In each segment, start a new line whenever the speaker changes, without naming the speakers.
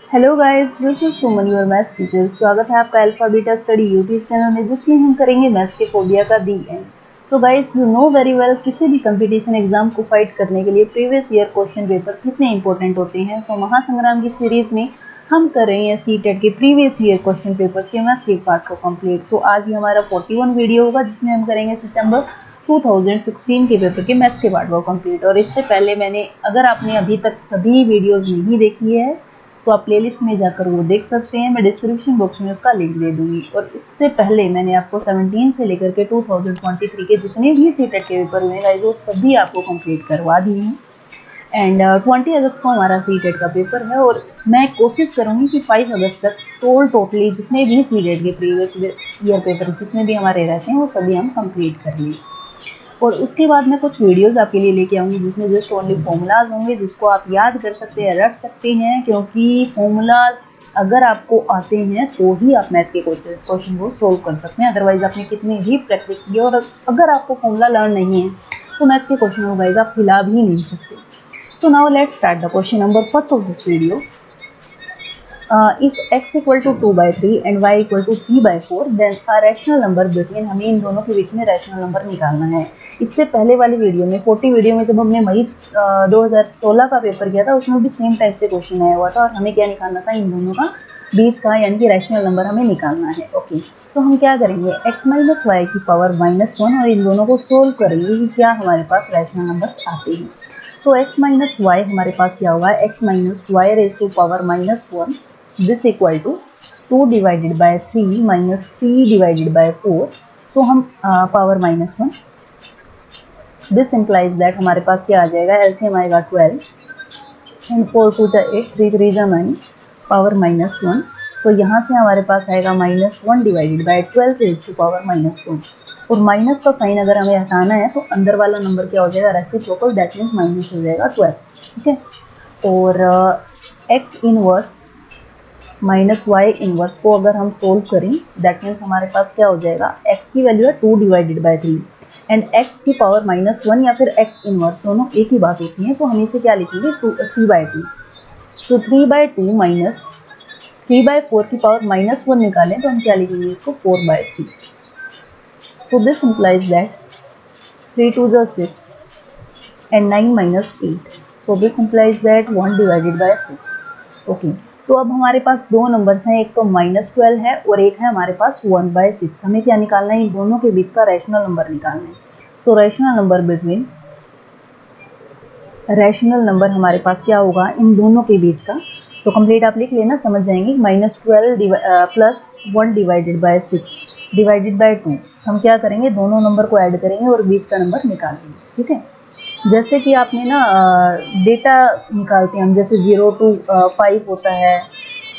Hello guys, this is Suman your maths teacher. स्वागत है आपका alpha beta study YouTube channel में, जिसमें हम करेंगे मैथ्स के फोबिया का the end. So guys, you know very well, किसी भी कंपटीशन एग्जाम को फाइट करने के लिए प्रीवियस ईयर क्वेश्चन पेपर कितने इंपॉर्टेंट होते हैं। सो महासंग्राम की सीरीज में हम कर रहे हैं सीटेट के प्रीवियस ईयर क्वेश्चन पेपर्स के मैथ्स के पार्ट को कंप्लीट। सो आज ही हमारा 41 वीडियो होगा, जिसमें हम करेंगे सितंबर 2016 के पेपर के मैथ्स के पार्ट को कंप्लीट। और इससे पहले अगर आपने अभी तक सभी वीडियोज़ नहीं देखी है तो आप प्लेलिस्ट में जाकर वो देख सकते हैं। मैं डिस्क्रिप्शन बॉक्स में उसका लिंक दे दूंगी। और इससे पहले मैंने आपको 17 से लेकर के 2023 के जितने भी सीटेट के पेपर हुए हैं वो सभी आपको कंप्लीट करवा दिए हैं। एंड 20 अगस्त को हमारा सीटेट का पेपर है और मैं कोशिश करूँगी कि 5 अगस्त तक टोटली जितने भी सीटेट के प्रीवियस ईयर पेपर जितने भी हमारे रहते हैं वो सभी हम कंप्लीट कर लें। और उसके बाद मैं कुछ वीडियोस आपके लिए लेके आऊँगी जिसमें जस्ट ओनली फॉर्मूलाज होंगे, जिसको आप याद कर सकते हैं, रट सकते हैं। क्योंकि फॉर्मूलाज अगर आपको आते हैं तो ही आप मैथ के क्वेश्चन को सोल्व कर सकते हैं। अदरवाइज आपने कितनी भी प्रैक्टिस की और अगर आपको फॉर्मूला लर्न नहीं है तो मैथ के क्वेश्चन को गाइज आप हिला भी नहीं सकते। So now let's start the question number first of this video. If x equal to 2/3 and y equal to 3/4, then a rational number between, हमें इन दोनों के बीच में रैशनल नंबर निकालना है। इससे पहले वाली वीडियो में 40 वीडियो में जब हमने मई 2016 का पेपर किया था उसमें भी सेम टाइप से क्वेश्चन आया हुआ था और हमें क्या निकालना था, इन दोनों का बीच का यानी कि रैशनल नंबर हमें निकालना है। ओके, तो हम क्या करेंगे, x माइनस वाई की पावर -1 और इन दोनों को सोल्व करेंगे कि क्या हमारे पास रैशनल नंबर्स आते हैं। सो x माइनस वाई हमारे पास क्या होगा, x minus Y raise to power -1 this equal to 2 divided by 3 minus 3 divided by 4. So हम पावर -1, this implies that हमारे पास क्या आ जाएगा, LCM आएगा 12 एंड 4 2 जा 8 3 3 जा 9 पावर -1। सो यहाँ से हमारे पास आएगा -1 divided by 12 raise to power -1। और माइनस का साइन अगर हमें हटाना है तो अंदर वाला नंबर क्या हो जाएगा, रेसिप्रोकल, दैट मीन्स माइनस हो जाएगा 12। ठीक है, और x inverse minus Y inverse को अगर हम सोल्व करें दैट मीन्स हमारे पास क्या हो जाएगा, x की वैल्यू है 2 डिवाइडेड बाई 3 एंड x की पावर -1 या फिर x इनवर्स दोनों एक ही बात होती है। तो हम इसे क्या लिखेंगे, 3/2। सो 3/2 माइनस 3/4 की पावर -1 निकालें तो हम क्या लिखेंगे, इसको 4/3। सो दिस इम्प्लाइज दैट 3 2 जा 6 and 9 minus 8। So this implies that 1 divided by 6। Okay, तो अब हमारे पास दो नंबर्स हैं, एक तो -12 है और एक है हमारे पास 1/6। हमें क्या निकालना है, इन दोनों के बीच का रैशनल नंबर निकालना है। सो rational number between, rational number हमारे पास क्या होगा इन दोनों के बीच का, तो कंप्लीट आप लिख लेना, समझ जाएंगे। -12 plus 1 divided by 6 divided by 2। हम क्या करेंगे, दोनों नंबर को ऐड करेंगे और बीच का नंबर निकाल देंगे। ठीक है, जैसे कि आपने ना डेटा निकालते हैं हम, जैसे 0 to 5 होता है,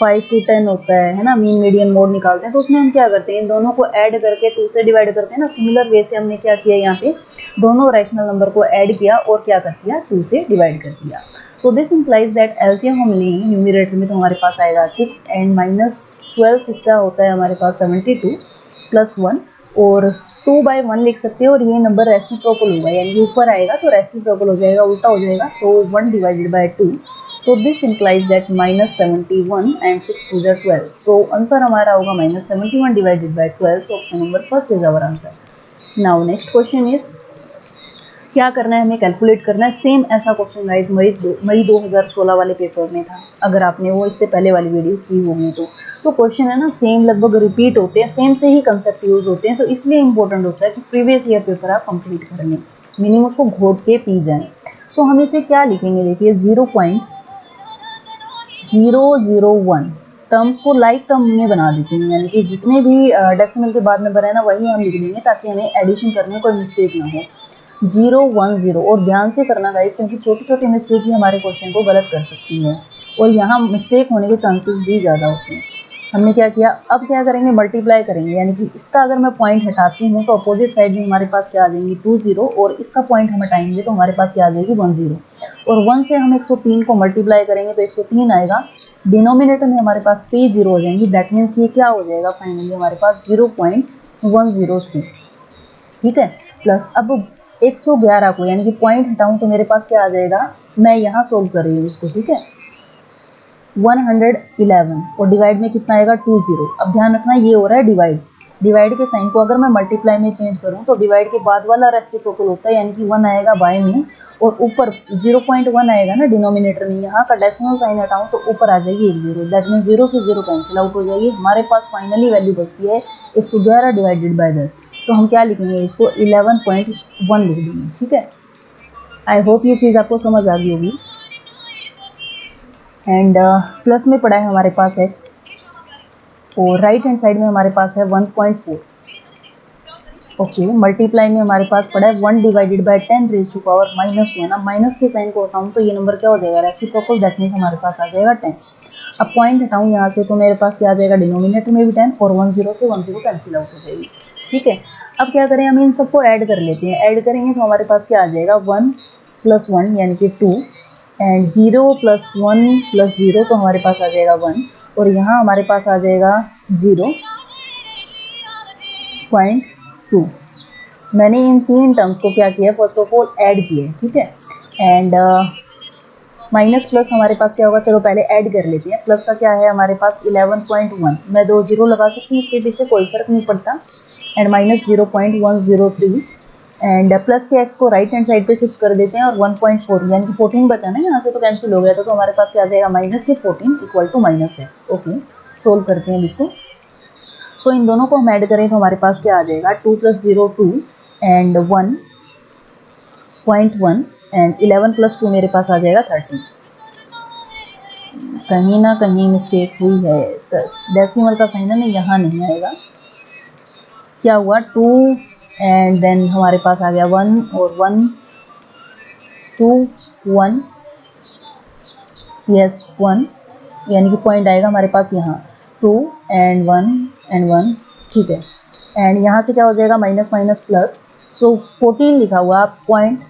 5 to 10 होता है ना, मीन मीडियन मोड निकालते हैं। तो उसमें हम क्या करते हैं, इन दोनों को ऐड करके 2 से डिवाइड करते हैं ना। सिमिलर वे से हमने क्या किया, यहाँ पे दोनों रैशनल नंबर को ऐड किया और क्या कर दिया, 2 से डिवाइड कर दिया। सो दिस इम्प्लाइज दैट एलसीएम हम लें न्यूमरेटर में तो हमारे पास आएगा 6 एंड -12 6 होता है हमारे पास 72 प्लस 1 और 2/1 लिख सकते हैं। और ये नंबर रेसिप्रोकल होगा यानी ऊपर आएगा तो रेसिप्रोकल हो जाएगा, उल्टा हो जाएगा। So 1 divided by 2। So this implies that -71 and 6 2 जा 12। सो आंसर हमारा होगा -71 divided by 12। So option number first is our answer. Now next question is, क्या करना है, हमें कैलकुलेट करना है। सेम ऐसा क्वेश्चन गाइस मई 2016 वाले पेपर में था, अगर आपने वो इससे पहले वाली वीडियो की होगी तो क्वेश्चन है ना सेम, लगभग रिपीट होते हैं, सेम से ही कंसेप्ट यूज होते हैं। तो इसलिए इंपॉर्टेंट होता है कि प्रीवियस ईयर पेपर आप कंप्लीट कर लें, मिनिमम को घोट के पी जाएं। सो हम इसे क्या लिखेंगे, देखिए 0.001 टर्म्स को लाइक टर्म में बना देते हैं, यानी कि जितने भी डेसिमल के बाद नंबर है ना वही हम लिख देंगे ताकि हमें एडिशन करने में कोई मिस्टेक ना हो। 010, और ध्यान से करना गाइस क्योंकि छोटी छोटी मिस्टेक ही हमारे क्वेश्चन को गलत कर सकती है और यहाँ मिस्टेक होने के चांसेस भी ज़्यादा होते हैं। हमने क्या किया, अब क्या करेंगे, मल्टीप्लाई करेंगे, यानी कि इसका अगर मैं पॉइंट हटाती हूँ तो अपोजिट साइड में हमारे पास क्या आ जाएंगी 20 और इसका पॉइंट हम हटाएंगे तो हमारे पास क्या आ जाएगी 10 और 1 से हम 103 को मल्टीप्लाई करेंगे तो 103 आएगा। डिनोमिनेटर में हमारे पास 3 0 हो जाएंगी, दैट मीन्स ये क्या हो जाएगा फाइनली हमारे पास 0.103। ठीक है, प्लस अब 111 को यानी कि पॉइंट हटाऊँ तो मेरे पास क्या आ जाएगा, मैं यहाँ सोल्व कर रही हूँ इसको। ठीक है, 111 और डिवाइड में कितना आएगा 20। अब ध्यान रखना ये हो रहा है डिवाइड के साइन को अगर मैं मल्टीप्लाई में चेंज करूं तो डिवाइड के बाद वाला रेसिप्रोकल होता है, यानी कि 1 आएगा बाय में और ऊपर 0.1 आएगा ना डिनोमिनेटर में। यहाँ का डेसिमल साइन हटाऊं तो ऊपर आ जाएगी एक 0, दैट मीन 0 से 0 कैंसिल आउट हो जाएगी। हमारे पास फाइनली वैल्यू बचती है 111 डिवाइडेड बाय 10। तो हम क्या लिखेंगे, इसको 11.1 लिख देंगे। ठीक है, आई होप ये चीज़ आपको समझ आ गई होगी। एंड प्लस में पड़ा है हमारे पास x और राइट हैंड साइड में हमारे पास है 1.4। ओके, मल्टीप्लाई में हमारे पास पड़ा है 1 divided by 10 raise to power -1। अब माइनस के साइन को हटाऊँ तो ये नंबर क्या हो जाएगा, रेसिप्रोकल, दैट मीन्स हमारे पास आ जाएगा 10। अब पॉइंट हटाऊँ यहाँ से तो मेरे पास क्या आ जाएगा, डिनोमिनेटर में भी 10 और 10 से 10 कैंसिल आउट हो जाएगी। ठीक है, अब क्या करें, हम इन सबको ऐड कर लेते हैं। ऐड करेंगे तो हमारे पास क्या आ जाएगा, 1 + 1 यानी कि 2 एंड 0 + 1 + 0 तो हमारे पास आ जाएगा 1 और यहाँ हमारे पास आ जाएगा 0.2। मैंने इन तीन टर्म्स को क्या किया, फर्स्ट ऑफ ऑल ऐड किया है। ठीक है, एंड माइनस प्लस हमारे पास क्या होगा, चलो पहले ऐड कर लेते हैं। प्लस का क्या है हमारे पास 11.1, मैं 2 0 लगा सकती हूँ, इसके पीछे कोई फर्क नहीं पड़ता। एंड माइनस 0.103 एंड प्लस के एक्स को राइट हैंड साइड पे शिफ्ट कर देते हैं और 1.4 यानी कि 14 बचा ना, यहाँ से तो कैंसिल हो गया था, तो हमारे पास क्या आ जाएगा, माइनस के 14 equal to -x। Okay, solve करते हैं इसको। सो इन दोनों को हम ऐड करें तो हमारे पास क्या आ जाएगा, 2 + 0 2 एंड 1.1 एंड 11 + 2 मेरे पास आ जाएगा 13। कहीं ना कहीं मिस्टेक हुई है सर, डेसिमल का साइन है ना यहाँ नहीं आएगा। क्या हुआ, 2 एंड देन हमारे पास आ गया 1 और 1 2 1 यस 1 यानी कि पॉइंट आएगा हमारे पास यहाँ 2 एंड 1 ठीक है। एंड यहाँ से क्या हो जाएगा, माइनस माइनस प्लस, सो 14 लिखा हुआ, आप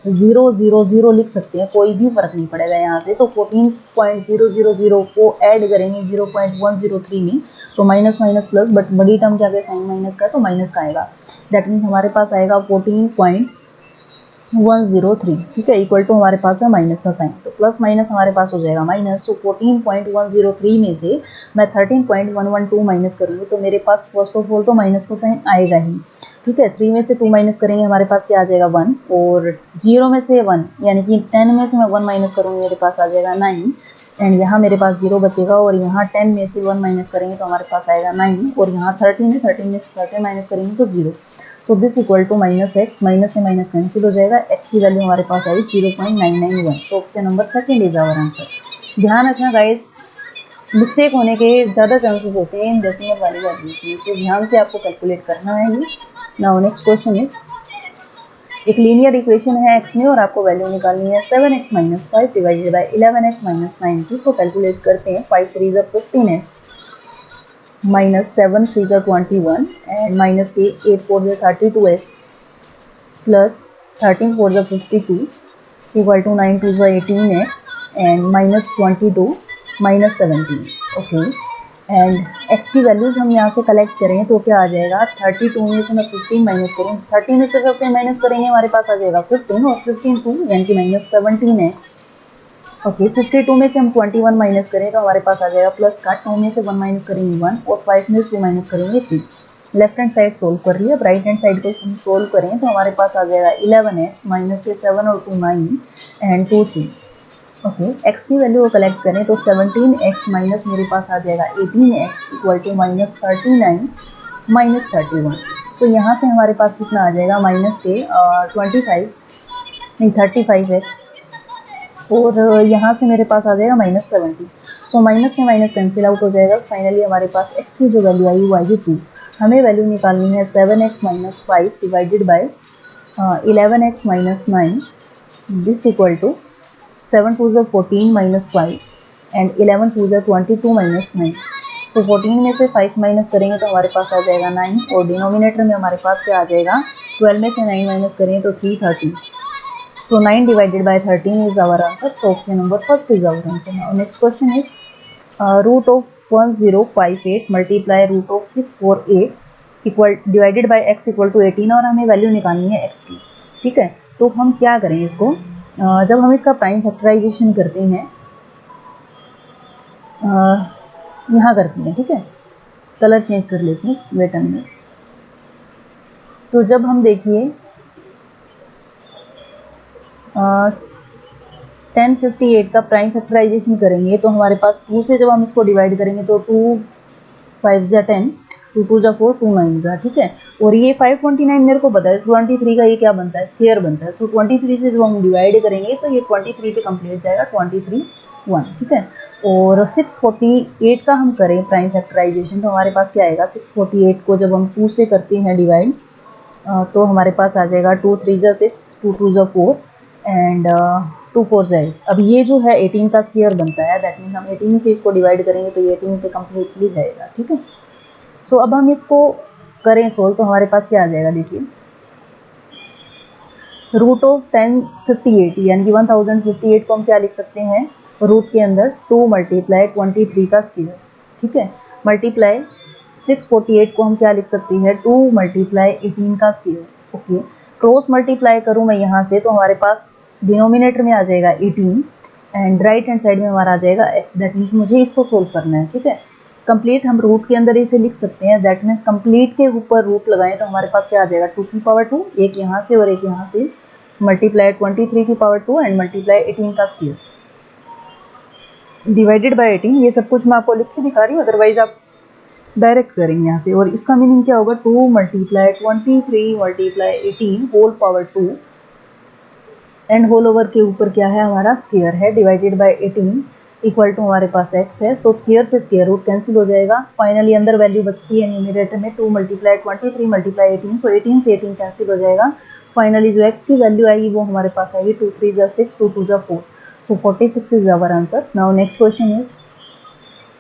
0.000 लिख सकते हैं, कोई भी फर्क नहीं पड़ेगा यहाँ से। तो 14.000 को ऐड करेंगे 0.103 में तो माइनस माइनस प्लस, बट बड़ी टर्म क्या है, साइन माइनस का है तो माइनस का आएगा। दैट मीन्स हमारे पास आएगा 14.103। ठीक है, इक्वल टू हमारे पास है माइनस का साइन, तो प्लस माइनस हमारे पास हो जाएगा माइनस। सो 14.103 में से मैं 13.112 माइनस करूँगी तो मेरे पास फर्स्ट ऑफ ऑल तो माइनस का साइन आएगा ही। ठीक है, 3 में से 2 माइनस करेंगे हमारे पास क्या आ जाएगा 1 और 0 में से 1 यानी कि 10 में से मैं 1 माइनस करूँगी मेरे पास आ जाएगा 9 एंड यहाँ मेरे पास 0 बचेगा और यहाँ 10 में से 1 माइनस करेंगे तो हमारे पास आएगा 9 और यहाँ 13 है, 13 में से 13 माइनस करेंगे तो 0। So this equal to -x, minus से माइनस कैंसिल हो जाएगा, x की वैल्यू हमारे पास आई 0.991। So option number second is our answer. ध्यान रखना गाइज, मिस्टेक होने के ज़्यादा चांसेस होते हैं इन डेसिमल वाली वैल्यूज में, तो ध्यान से आपको कैलकुलेट करना है ये। नाउ नेक्स्ट क्वेश्चन इज, एक लीनियर इक्वेशन है x में और आपको वैल्यू निकालनी है 7x - 5 डिवाइडेड बाय 11x - 9 की। सो कैलकुलेट करते हैं, 5 3 = 15x -7 3 = 21 एंड माइनस के 8 4 = 32x plus 13 4 = 52 equal to 9 2 = 18x and -22 -17। Okay, and x की वैल्यूज़ हम यहाँ से कलेक्ट करें तो क्या आ जाएगा, 32 में से मैं 15 माइनस करूँ, 30 में से 15 माइनस करेंगे हमारे पास आ जाएगा 15 और 15 2 यानी कि -17x। ओके, 52 में से हम 21 माइनस करें तो हमारे पास आ जाएगा प्लस का, 2 में से 1 माइनस करेंगे 1 और 5 में 2 माइनस करेंगे 3। लेफ्ट हैंड साइड सोल्व कर लिया, अब राइट हैंड साइड को हम सोल्व करें तो हमारे पास आ जाएगा 11x माइनस के 7 और 2 9 एंड 2 3। ओके, x की वैल्यू को कलेक्ट करें तो 17x माइनस मेरे पास आ जाएगा 18x इक्वल टू -39 -31। सो यहाँ से हमारे पास कितना आ जाएगा, माइनस के 35x और यहाँ से मेरे पास आ जाएगा -70। सो माइनस से माइनस कैंसिल आउट हो जाएगा। फाइनली हमारे पास x की जो वैल्यू आई वो आएगी 2। हमें वैल्यू निकालनी है 7x - 5 divided by 11x - 9, this equal to 7 2 = 14 -5 and 11 2 = 22 -9। So 14 में से 5 माइनस करेंगे तो हमारे पास आ जाएगा 9 और डिनोमिनेटर में हमारे पास क्या आ जाएगा, 12 में से 9 माइनस करेंगे तो 330। So 9 divided by 13 is our answer. So option number first is our answer. Now next question is, root of 1058 multiply root of 648 equal divided by x equal to 18 और हमें वैल्यू निकालनी है x की। ठीक है, तो हम क्या करें इसको, जब हम इसका प्राइम फैक्टराइजेशन करते हैं यहाँ करते हैं, ठीक है, कलर चेंज कर लेते हैं वेटन में। तो जब हम देखिए 1058 का प्राइम फैक्टराइजेशन करेंगे तो हमारे पास 2 से जब हम इसको डिवाइड करेंगे तो 2 5 जा 10, 2 2 जा 4, 2 9 जा, ठीक है। और ये 529 मेरे को पता है, 23 का ये क्या बनता है, स्क्वायर बनता है। सो 23 से जब हम डिवाइड करेंगे तो ये 23 पे कंप्लीट जाएगा, 23 1, ठीक है। और 648 का हम करें प्राइम फैक्टराइजेशन तो हमारे पास क्या आएगा, 648 को जब हम 2 से करते हैं डिवाइड तो हमारे पास आ जाएगा 2 3 जा 6, 2 2 जा 4 एंड 2 4 जा 8। अब ये जो है 18 का स्क्वायर बनता है, दैट मीन्स हम 18 से इसको डिवाइड करेंगे तो ये 18 पे कम्प्लीटली जाएगा, ठीक है। सो अब हम इसको करें सोल्व तो हमारे पास क्या आ जाएगा, देखिए रूट ऑफ 1058 यानी कि 1058 को हम क्या लिख सकते हैं, रूट के अंदर 2 मल्टीप्लाई 23 का स्क्वायर, ठीक है, मल्टीप्लाई 648 को हम क्या लिख सकते हैं, 2 मल्टीप्लाई 18 का स्क्वायर। ओके, क्रॉस मल्टीप्लाई करूँ मैं यहाँ से तो हमारे पास डिनोमिनेटर में आ जाएगा 18 एंड राइट हैंड साइड में हमारा आ जाएगा x, दैट मीन्स मुझे इसको सोल्व करना है, ठीक है। कंप्लीट हम रूट के अंदर इसे लिख सकते हैं, दैट मीन्स कंप्लीट के ऊपर रूट लगाएं तो हमारे पास क्या आ जाएगा, 2 की पावर 2, एक यहाँ से और एक यहाँ से, मल्टीप्लाई 23 की पावर 2 एंड मल्टीप्लाई 18 का स्क्वायर डिवाइडेड बाय 18। ये सब कुछ मैं आपको लिख के दिखा रही हूँ, अदरवाइज आप डायरेक्ट करेंगे यहाँ से। और इसका मीनिंग क्या होगा, 2 multiply 23 multiply 18 whole power 2 and whole over के ऊपर क्या है हमारा स्क्वायर है, डिवाइडेड बाय 18 इक्वल टू हमारे पास x है। सो स्क्वायर से स्क्वायर रूट कैंसिल हो जाएगा, फाइनली अंदर वैल्यू बचती है न्यूमरेटर में 2 मल्टीप्लाई 23 मल्टीप्लाई 18, सो 18 से 18 कैंसिल हो जाएगा। फाइनली जो x की वैल्यू आएगी वो हमारे पास आएगी 2 3 जा 6, 2 2 जा 4, so 46 is our answer. Now next question is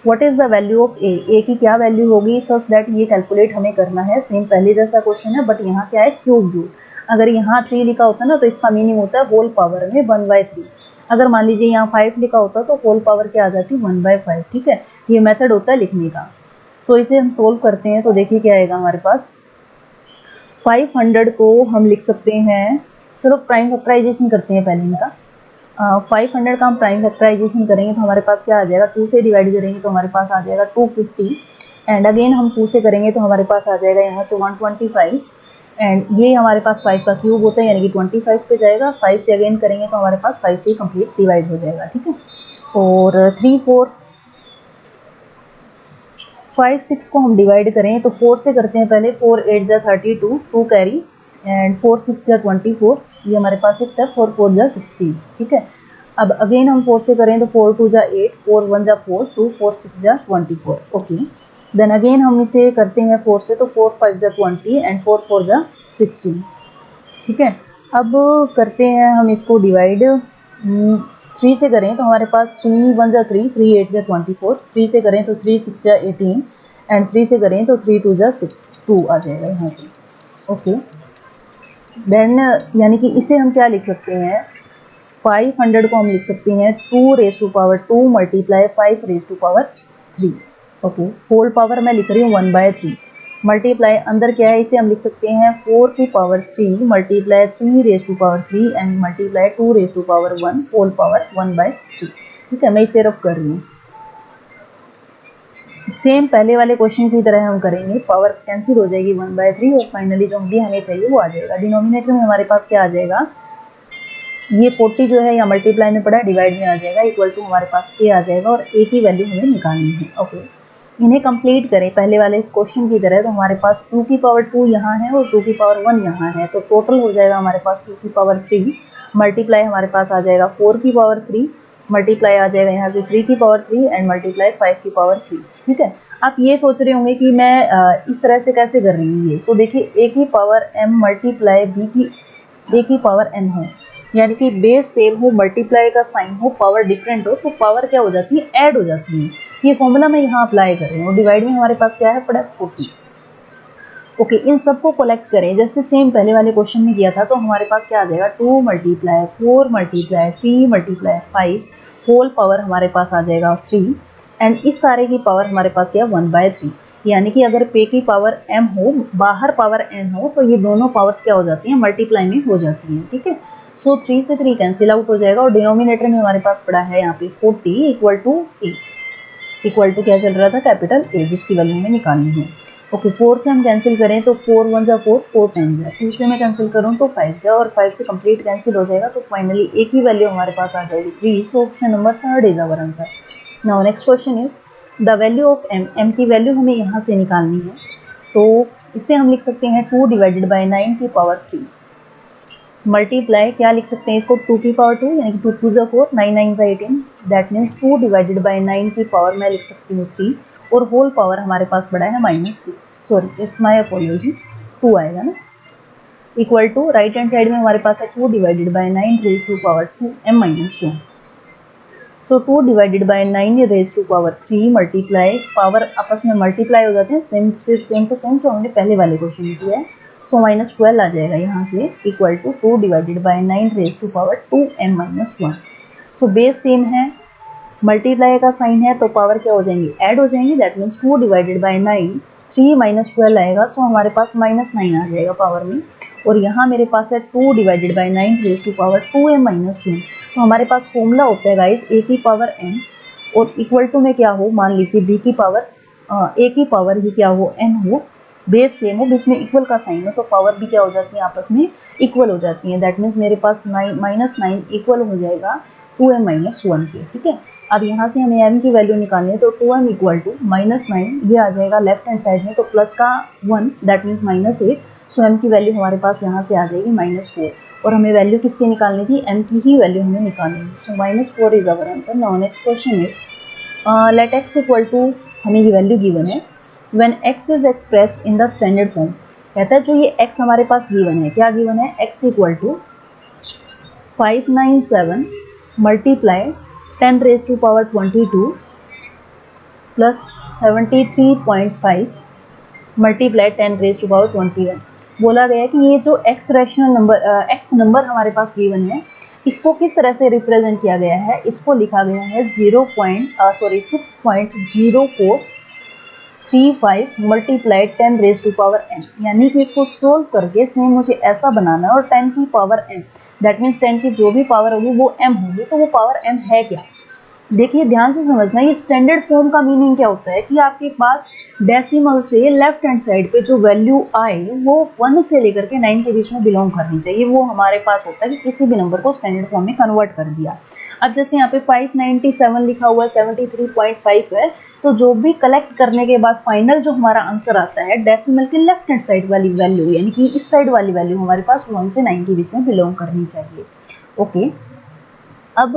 what is the value of A की क्या वैल्यू होगी सच दैट ये कैलकुलेट हमें करना है। सेम पहले जैसा क्वेश्चन है बट यहाँ क्या है, क्यूब रूट। अगर यहाँ 3 लिखा होता ना तो इसका मीनिंग होता है होल पावर में 1/3। अगर मान लीजिए यहाँ 5 लिखा होता तो होल पावर क्या आ जाती, 1/5, ठीक है। ये मेथड होता है लिखने का। सो इसे हम सोल्व करते हैं तो देखिए क्या आएगा हमारे पास, 500 को हम लिख सकते हैं, चलो प्राइम फैक्टराइजेशन करते हैं पहले इनका। 500 का हम प्राइम फैक्टराइजेशन करेंगे तो हमारे पास क्या आ जाएगा, 2 से डिवाइड करेंगे तो हमारे पास आ जाएगा 250 एंड अगेन हम 2 से करेंगे तो हमारे पास आ जाएगा यहाँ से 125 एंड ये हमारे पास 5 का क्यूब होता है यानी कि 25 पे जाएगा। 5 से अगेन करेंगे तो हमारे पास 5 से ही कंप्लीट डिवाइड हो जाएगा, ठीक है। और 3 4 5 6 को हम डिवाइड करें तो 4 से करते हैं पहले, 4 8 जा 32, 2 कैरी एंड 4 6 जा 24, ये हमारे पास 6 है, 4 4 जा 16, ठीक है। अब अगेन हम 4 से करें तो 4 2 जा 8, 4 1 जा 4, 2 4 6 जा 24, ओके। देन अगेन हम इसे करते हैं 4 से तो 4 5 जा 20 एंड 4 4 जा 16, ठीक है। अब करते हैं हम इसको डिवाइड 3 से करें तो हमारे पास 3 1 जा 3, 3 8 जा 24, 3 से करें तो 3 6 जा 18 एंड 3 से करें तो 3 2 जा 6, 2 आ जाएगा यहाँ से, ओके। देन यानी कि इसे हम क्या लिख सकते हैं, 500 को हम लिख सकते हैं 2 raise to power 2 multiply 5 raise to power 3, okay. Whole power मैं लिख रही हूँ 1/3 मल्टीप्लाई अंदर क्या है, इसे हम लिख सकते हैं 4 की power 3 multiply 3 raise to power 3 and multiply 2 raise to power 1 whole power 1/3, ठीक है। मैं इसे रफ कर रही हूँ, सेम पहले वाले क्वेश्चन की तरह हम करेंगे, पावर कैंसिल हो जाएगी 1/3 और फाइनली जो भी हमें चाहिए वो आ जाएगा। डिनोमिनेटर में हमारे पास क्या आ जाएगा, ये 40 जो है या मल्टीप्लाई में पड़ा है डिवाइड में आ जाएगा, इक्वल टू हमारे पास a आ जाएगा और a की वैल्यू हमें निकालनी है, ओके। इन्हें कंप्लीट करें पहले वाले क्वेश्चन की तरह तो हमारे पास 2 की पावर 2 यहाँ है और 2 की पावर 1 यहाँ है, तो टोटल हो जाएगा हमारे पास 2 की पावर 3 मल्टीप्लाई हमारे पास आ जाएगा 4 की पावर 3 मल्टीप्लाई आ जाएगा यहाँ से 3 की पावर 3 एंड मल्टीप्लाई 5 की पावर 3, ठीक है। आप ये सोच रहे होंगे कि मैं इस तरह से कैसे कर रही हूँ ये, तो देखिए a की पावर m मल्टीप्लाई a की पावर n हो, यानी कि बेस सेम हो, मल्टीप्लाई का साइन हो, पावर डिफरेंट हो, तो पावर क्या हो जाती है, ऐड हो जाती है। ये फॉर्मूला मैं यहाँ अप्लाई कर रही हूँ। डिवाइड में हमारे पास क्या है पड़ा 40, ओके। इन सबको कलेक्ट करें जैसे सेम पहले वाले क्वेश्चन में किया था तो हमारे पास क्या आ जाएगा, 2 multiply 4 multiply 3 multiply 5 whole power हमारे पास आ जाएगा 3 एंड इस सारे की पावर हमारे पास क्या 1/3, यानी कि अगर पे की पावर m हो बाहर पावर n हो तो ये दोनों पावर्स क्या हो जाती हैं, मल्टीप्लाई में हो जाती हैं, ठीक है। सो 3 से 3 कैंसिल आउट हो जाएगा और डिनोमिनेटर में हमारे पास पड़ा है यहाँ पे 40 equal to a, equal to क्या चल रहा था, कैपिटल ए, जिसकी वैल्यू हमें निकालनी है। ओके, 4 से हम कैंसिल करें तो 4 1 जा 4, 4 10 जा, 2 से मैं कैंसिल करूँ तो 5 जा, और 5 से कंप्लीट कैंसिल हो जाएगा, तो फाइनली एक ही वैल्यू हमारे पास आ जाएगी 3। So option number 3 is our answer. Now next question is the value of m, m की वैल्यू हमें यहाँ से निकालनी है, तो इससे हम लिख सकते हैं 2 डिवाइडेड बाई 9 की पावर 3 मल्टीप्लाई, क्या लिख सकते हैं इसको, 2 की पावर 2, यानी कि 2 2 जा 4, 9 9 जा 18, दैट मीन्स 2 डिवाइडेड बाई 9 की पावर मैं लिख सकती हूँ 3, और होल पावर हमारे पास पड़ा है -6, सॉरी इट्स माय अपोलॉजी, 2 आएगा ना, equal to right hand side में हमारे पास है 2 divided by 9 raise to power 2 m - 1। So 2 divided by 9 raise to power 3 multiply, power आपस में मल्टीप्लाई हो जाते हैं, सेम टू सेम जो हमने पहले वाले क्वेश्चन में किया है। सो -12 आ जाएगा यहाँ से, equal to 2 divided by 9 raise to power 2 m - 1। So base same है, मल्टीप्लाई का साइन है, तो पावर क्या हो जाएंगी, ऐड हो जाएंगी, दैट मीन्स 2 डिवाइडेड बाई 9, 3 -12 आएगा, सो हमारे पास -9 आ जाएगा पावर में, और यहाँ मेरे पास है 2 divided by 9 raise to power 2 m - 1। तो हमारे पास फॉर्मूला होता है गाइस a की पावर n, और इक्वल टू में क्या हो, मान लीजिए b की पावर a की पावर ही क्या हो, n हो, बेस सेम हो, बीच में इक्वल का साइन हो, तो पावर भी क्या हो जाती है, आपस में इक्वल हो जाती है, दैट मीन्स मेरे पास -9 इक्वल हो जाएगा 2m - 1 के, ठीक है। अब यहाँ से हमें m की वैल्यू निकालनी है, तो 2m इक्वल टू -9, ये आ जाएगा लेफ्ट हैंड साइड में, तो प्लस का 1 दैट मीन्स -8, सो m की वैल्यू हमारे पास यहाँ से आ जाएगी -4, और हमें वैल्यू किसकी निकालनी थी, m की ही वैल्यू हमें निकालनी थी। So -4 is our answer. Now next question is let x equal to, हमें ये वैल्यू गिवन है, when x is expressed in the standard form, कहता है जो ये x हमारे पास गिवन है, क्या गिवन है, x equal to 597 multiply 10 raise to power 22 plus 73.5 multiply 10 raise to power 21। बोला गया है कि ये जो x rational number x number हमारे पास गिवन है, इसको किस तरह से रिप्रेजेंट किया गया है, इसको लिखा गया है 6.35 multiply 10 raise to power n, यानी कि इसको सोल्व करके सेम मुझे ऐसा बनाना है, और 10 की पावर m, दैट मीन्स 10 की जो भी पावर होगी वो m होगी, तो वो पावर m है क्या, देखिए ध्यान से समझना। ये स्टैंडर्ड फॉर्म का मीनिंग क्या होता है कि आपके पास डेसिमल से लेफ्ट हैंड साइड पे जो वैल्यू आए वो 1 से लेकर के 9 के बीच में बिलोंग करनी चाहिए, वो हमारे पास होता है कि किसी भी नंबर को स्टैंडर्ड फॉर्म में कन्वर्ट कर दिया। अब जैसे यहाँ पे 597 लिखा हुआ है, 73.5 है, तो जो भी कलेक्ट करने के बाद फाइनल जो हमारा आंसर आता है डेसिमल के लेफ्ट हैंड साइड वाली वैल्यू, यानी कि इस साइड वाली वैल्यू हमारे पास 1 से 9 के बीच में बिलोंग करनी चाहिए। ओके, अब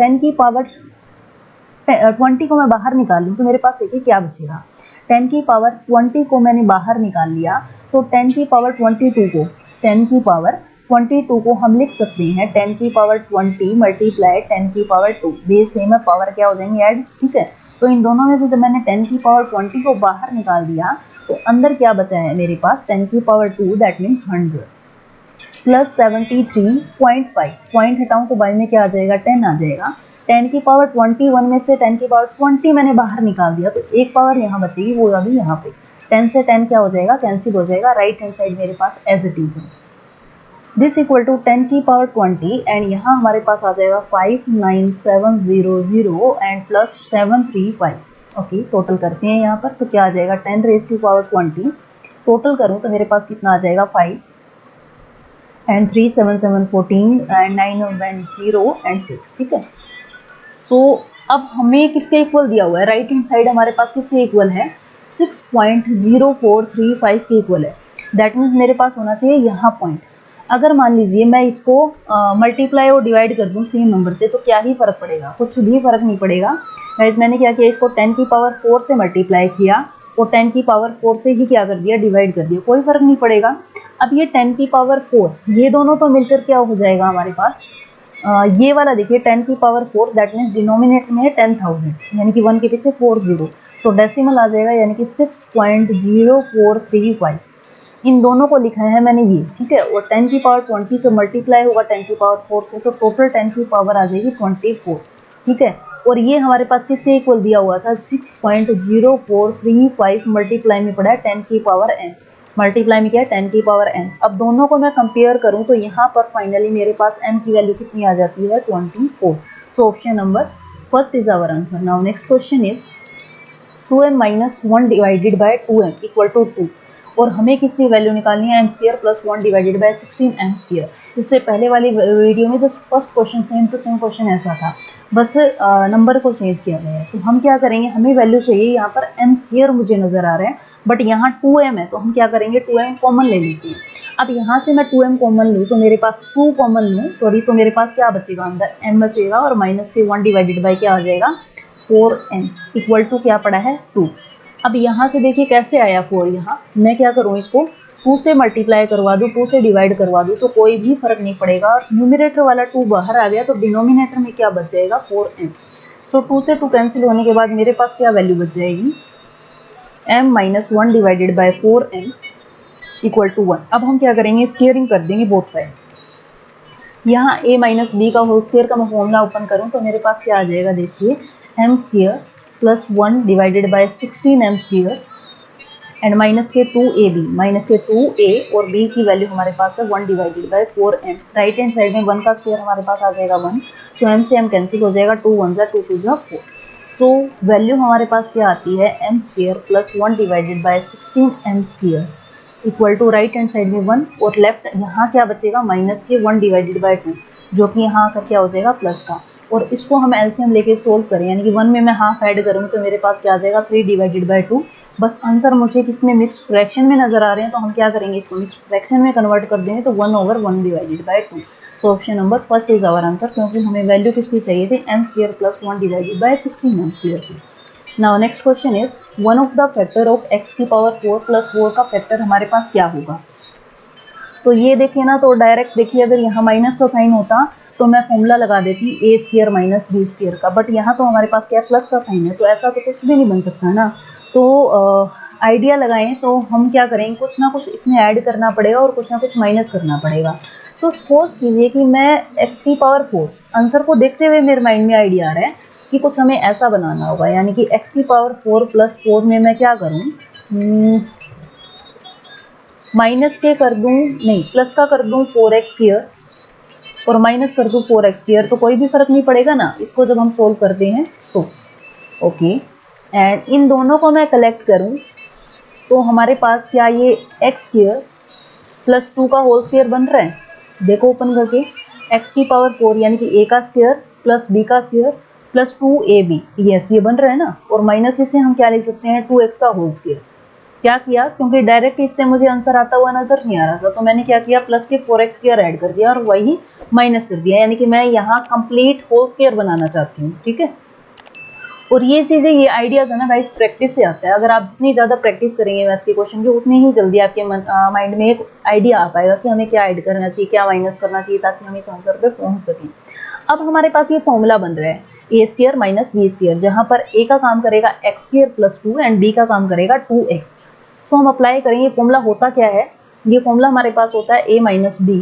10 की पावर 20 को मैं बाहर निकाल लूँ तो मेरे पास देखिए क्या बचेगा, 10 की पावर 20 को मैंने बाहर निकाल लिया, तो 10 की पावर 22 को 10 की पावर 22 को हम लिख सकते हैं 10 की पावर 20 मल्टीप्लाई 10 की पावर 2, बेस सेम है, पावर क्या हो जाएंगे, ऐड, ठीक है। तो इन दोनों में से जब मैंने 10 की पावर 20 को बाहर निकाल दिया, तो अंदर क्या बचा है मेरे पास, 10 की power 2 that means 100 plus 73.5, point हटाऊँ तो बाई में क्या आ जाएगा, 10 आ जाएगा। 10 की पावर 21 में से 10 की पावर 20 मैंने बाहर निकाल दिया, तो एक पावर यहाँ बचेगी, वो अभी यहाँ पे 10 से 10 क्या हो जाएगा, कैंसिल हो जाएगा, राइट हैंड साइड मेरे पास एज इट इज है। दिस इक्वल टू 10 की पावर 20, एंड यहाँ हमारे पास आ जाएगा 59700 एंड प्लस 735। ओके, टोटल करते हैं यहाँ पर, तो क्या आ जाएगा, 10 रेज टू पावर 20, टोटल करूँ तो मेरे पास कितना आ जाएगा, 5 एंड 3 7 7 14 एंड 9 1 0 एंड 6, ठीक है। सो अब हमें किसके इक्वल दिया हुआ है, राइट हैंड साइड हमारे पास किसके इक्वल है, 6.0435 के इक्वल है, दैट मीन्स मेरे पास होना चाहिए यहाँ पॉइंट। अगर मान लीजिए मैं इसको मल्टीप्लाई और डिवाइड कर दूँ सेम नंबर से, तो क्या ही फर्क पड़ेगा, कुछ भी फर्क नहीं पड़ेगा गाइस। मैंने क्या किया, इसको 10 की पावर 4 से मल्टीप्लाई किया, और 10 की पावर 4 से ही क्या कर दिया, डिवाइड कर दिया, कोई फर्क नहीं पड़ेगा। अब ये 10 की पावर 4, ये दोनों तो मिलकर क्या हो जाएगा हमारे पास, ये वाला देखिए 10 की पावर 4 दैट मीन्स डिनोमिनेटर में है 10,000, यानी कि 1 के पीछे 40, तो डेसिमल आ जाएगा, यानी कि 6.0435। इन दोनों को लिखा है मैंने ये, ठीक है। और 10 की पावर 20 जो मल्टीप्लाई होगा 10 की पावर 4 से, तो टोटल 10 की पावर आ जाएगी 24, ठीक है। और ये हमारे पास किसके इक्वल दिया हुआ था, 6.0435 मल्टीप्लाई में पड़ा है 10 की पावर n, मल्टीप्लाई में क्या है 10 की पावर n। अब दोनों को मैं कंपेयर करूं तो यहाँ पर फाइनली मेरे पास m की वैल्यू कितनी आ जाती है, 24। So option number first is our answer. Now next question is 2m minus 1 divided by 2m equal to 2। और हमें किसकी वैल्यू निकालनी है, m square plus 1 divided by 16m square. जिससे पहले वाली वीडियो में just first question same to same question ऐसा था, बस नंबर को चेंज किया गया है। तो हम क्या करेंगे, हमें वैल्यू चाहिए, यहाँ पर m स्क्वायर मुझे नजर आ रहा है बट यहाँ 2m है, तो हम क्या करेंगे 2m कॉमन ले लेते हैं। अब यहाँ से मैं 2m कॉमन लूँ तो मेरे पास 2 कॉमन लूँ सॉरी, तो मेरे पास क्या बचेगा, अंदर m बचेगा और माइनस के 1 डिवाइडेड बाय क्या आ जाएगा 4m इक्वल टू क्या पड़ा है 2। अब यहाँ से देखिए कैसे आया 4, यहाँ मैं क्या करूँ, इसको 2 से मल्टीप्लाई करवा दूँ, 2 से डिवाइड करवा दूँ तो कोई भी फर्क नहीं पड़ेगा। न्यूमरेटर वाला 2 बाहर आ गया तो डिनोमिनेटर में क्या बच जाएगा 4m। तो 2 से 2 कैंसिल होने के बाद मेरे पास क्या वैल्यू बच जाएगी, m minus 1 divided by 4m equal to 1। अब हम क्या करेंगे, स्क्वेयरिंग कर देंगे बोथ साइड। यहाँ a माइनस बी का होल स्क्वायर का मैं फॉर्मूला ओपन करूँ तो मेरे पास क्या आ जाएगा, देखिए m square plus 1 divided by 16m square and minus के 2ab, माइनस के 2a और b की वैल्यू हमारे पास है 1 divided by 4m। Right hand side में 1 का स्क्वायर हमारे पास आ जाएगा 1, सो m से m कैंसिल हो जाएगा, 2 1 जा 2 2 जा 4। सो वैल्यू हमारे पास क्या आती है, m square plus 1 divided by 16m square equal to right hand side में 1 और लेफ्ट यहाँ क्या बचेगा माइनस के 1 डिवाइडेड बाय 2, जो कि यहाँ का क्या हो जाएगा प्लस का। और इसको हम एलसीएम लेके सोल्व करें, यानी कि 1 में मैं हाफ ऐड करूँ तो मेरे पास क्या आ जाएगा 3 डिवाइडेड बाय 2। बस आंसर मुझे किसमें मिक्स्ड फ्रैक्शन में नजर आ रहे हैं, तो हम क्या करेंगे, इसको मिक्स्ड फ्रैक्शन में कन्वर्ट कर देंगे तो 1/1 divided by 2। So option number first is our answer, क्योंकि हमें वैल्यू किसकी चाहिए थी, m square plus 1 divided by 16m square की। Now next question is one of the factor of x की पावर 4 प्लस 4 का फैक्टर हमारे पास क्या होगा। तो ये देखिए ना, तो डायरेक्ट देखिए अगर यहाँ माइनस का साइन होता तो मैं फॉर्मूला लगा देती a square minus b square का, बट यहाँ तो हमारे पास क्या है प्लस का साइन है, तो ऐसा तो कुछ भी नहीं बन सकता ना। तो आइडिया लगाएं तो हम क्या करेंगे, कुछ ना कुछ इसमें ऐड करना पड़ेगा और कुछ ना कुछ माइनस करना पड़ेगा। तो सपोज कीजिए कि मैं x की पावर 4, आंसर को देखते हुए मेरे माइंड में आइडिया आ रहा है कि कुछ हमें ऐसा बनाना होगा, यानी कि x की पावर 4 प्लस 4 में मैं क्या करूँ, माइनस के कर दूँ, नहीं प्लस का कर दूँ 4x स्क्वायर और माइनस कर दूँ 4x स्क्वायर, तो कोई भी फर्क नहीं पड़ेगा ना इसको जब हम सोल्व करते हैं तो। ओके, एंड इन दोनों को मैं कलेक्ट करूँ तो हमारे पास क्या ये x स्क्वायर प्लस 2 का होल स्क्वायर बन रहा है। देखो ओपन करके, x की पावर 4 यानी कि a का स्क्वायर प्लस b का स्क्वायर प्लस 2ab, यस ये बन रहा है ना। और माइनस इसे हम क्या लिख सकते हैं 2x का होल स्क्वायर। क्या किया, क्योंकि डायरेक्ट इससे मुझे आंसर आता हुआ नजर नहीं आ रहा था, तो मैंने क्या किया प्लस के 4x स्क्वायर ऐड कर दिया और वही माइनस कर दिया, यानी कि मैं यहाँ कंप्लीट होल स्क्वायर बनाना चाहती हूँ। ठीक है, और ये चीज़ें, ये आइडियाज़ है ना गाइस, प्रैक्टिस से आता है। अगर आप जितनी ज़्यादा प्रैक्टिस करेंगे मैथ्स के क्वेश्चन की, उतनी ही जल्दी आपके माइंड में एक आइडिया आ पाएगा कि हमें क्या ऐड करना चाहिए, क्या माइनस करना चाहिए, ताकि हम इस आंसर पे पहुंच सकें। अब हमारे पास ये फॉर्मूला बन रहा है a square minus b square, जहाँ पर a का काम करेगा x square plus 2 and b का काम करेगा 2x। तो हम अप्लाई करेंगे, फॉर्मूला होता क्या है, ये फॉर्मूला हमारे पास होता है a minus b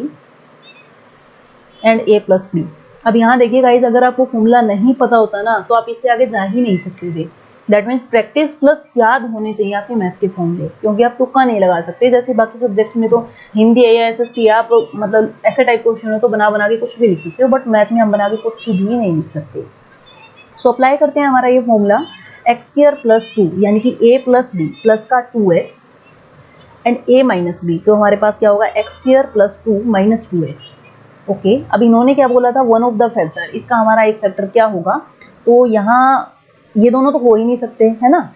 and a plus b. अब यहाँ देखिए गाइज, अगर आपको फॉर्मूला नहीं पता होता ना तो आप इससे आगे जा ही नहीं सकते थे। दैट मीन्स प्रैक्टिस प्लस याद होने चाहिए आपके मैथ्स के फॉर्मूले, क्योंकि आप तुक्का नहीं लगा सकते। जैसे बाकी सब्जेक्ट्स में तो हिंदी है या SST आप मतलब ऐसे टाइप क्वेश्चन हो तो बना बना के कुछ भी लिख सकते हो, बट मैथ में हम बना के कुछ भी नहीं लिख सकते। सो अप्लाई करते हैं हमारा ये फॉर्मूला, एक्स स्क्वायर प्लस 2 यानी कि a प्लस बी प्लस का 2x and a minus B, तो हमारे पास क्या होगा x square plus 2 minus 2x। Okay, अब इन्होंने क्या बोला था, वन ऑफ द फैक्टर, इसका हमारा एक फैक्टर क्या होगा, तो यहाँ ये दोनों तो हो ही नहीं सकते है ना।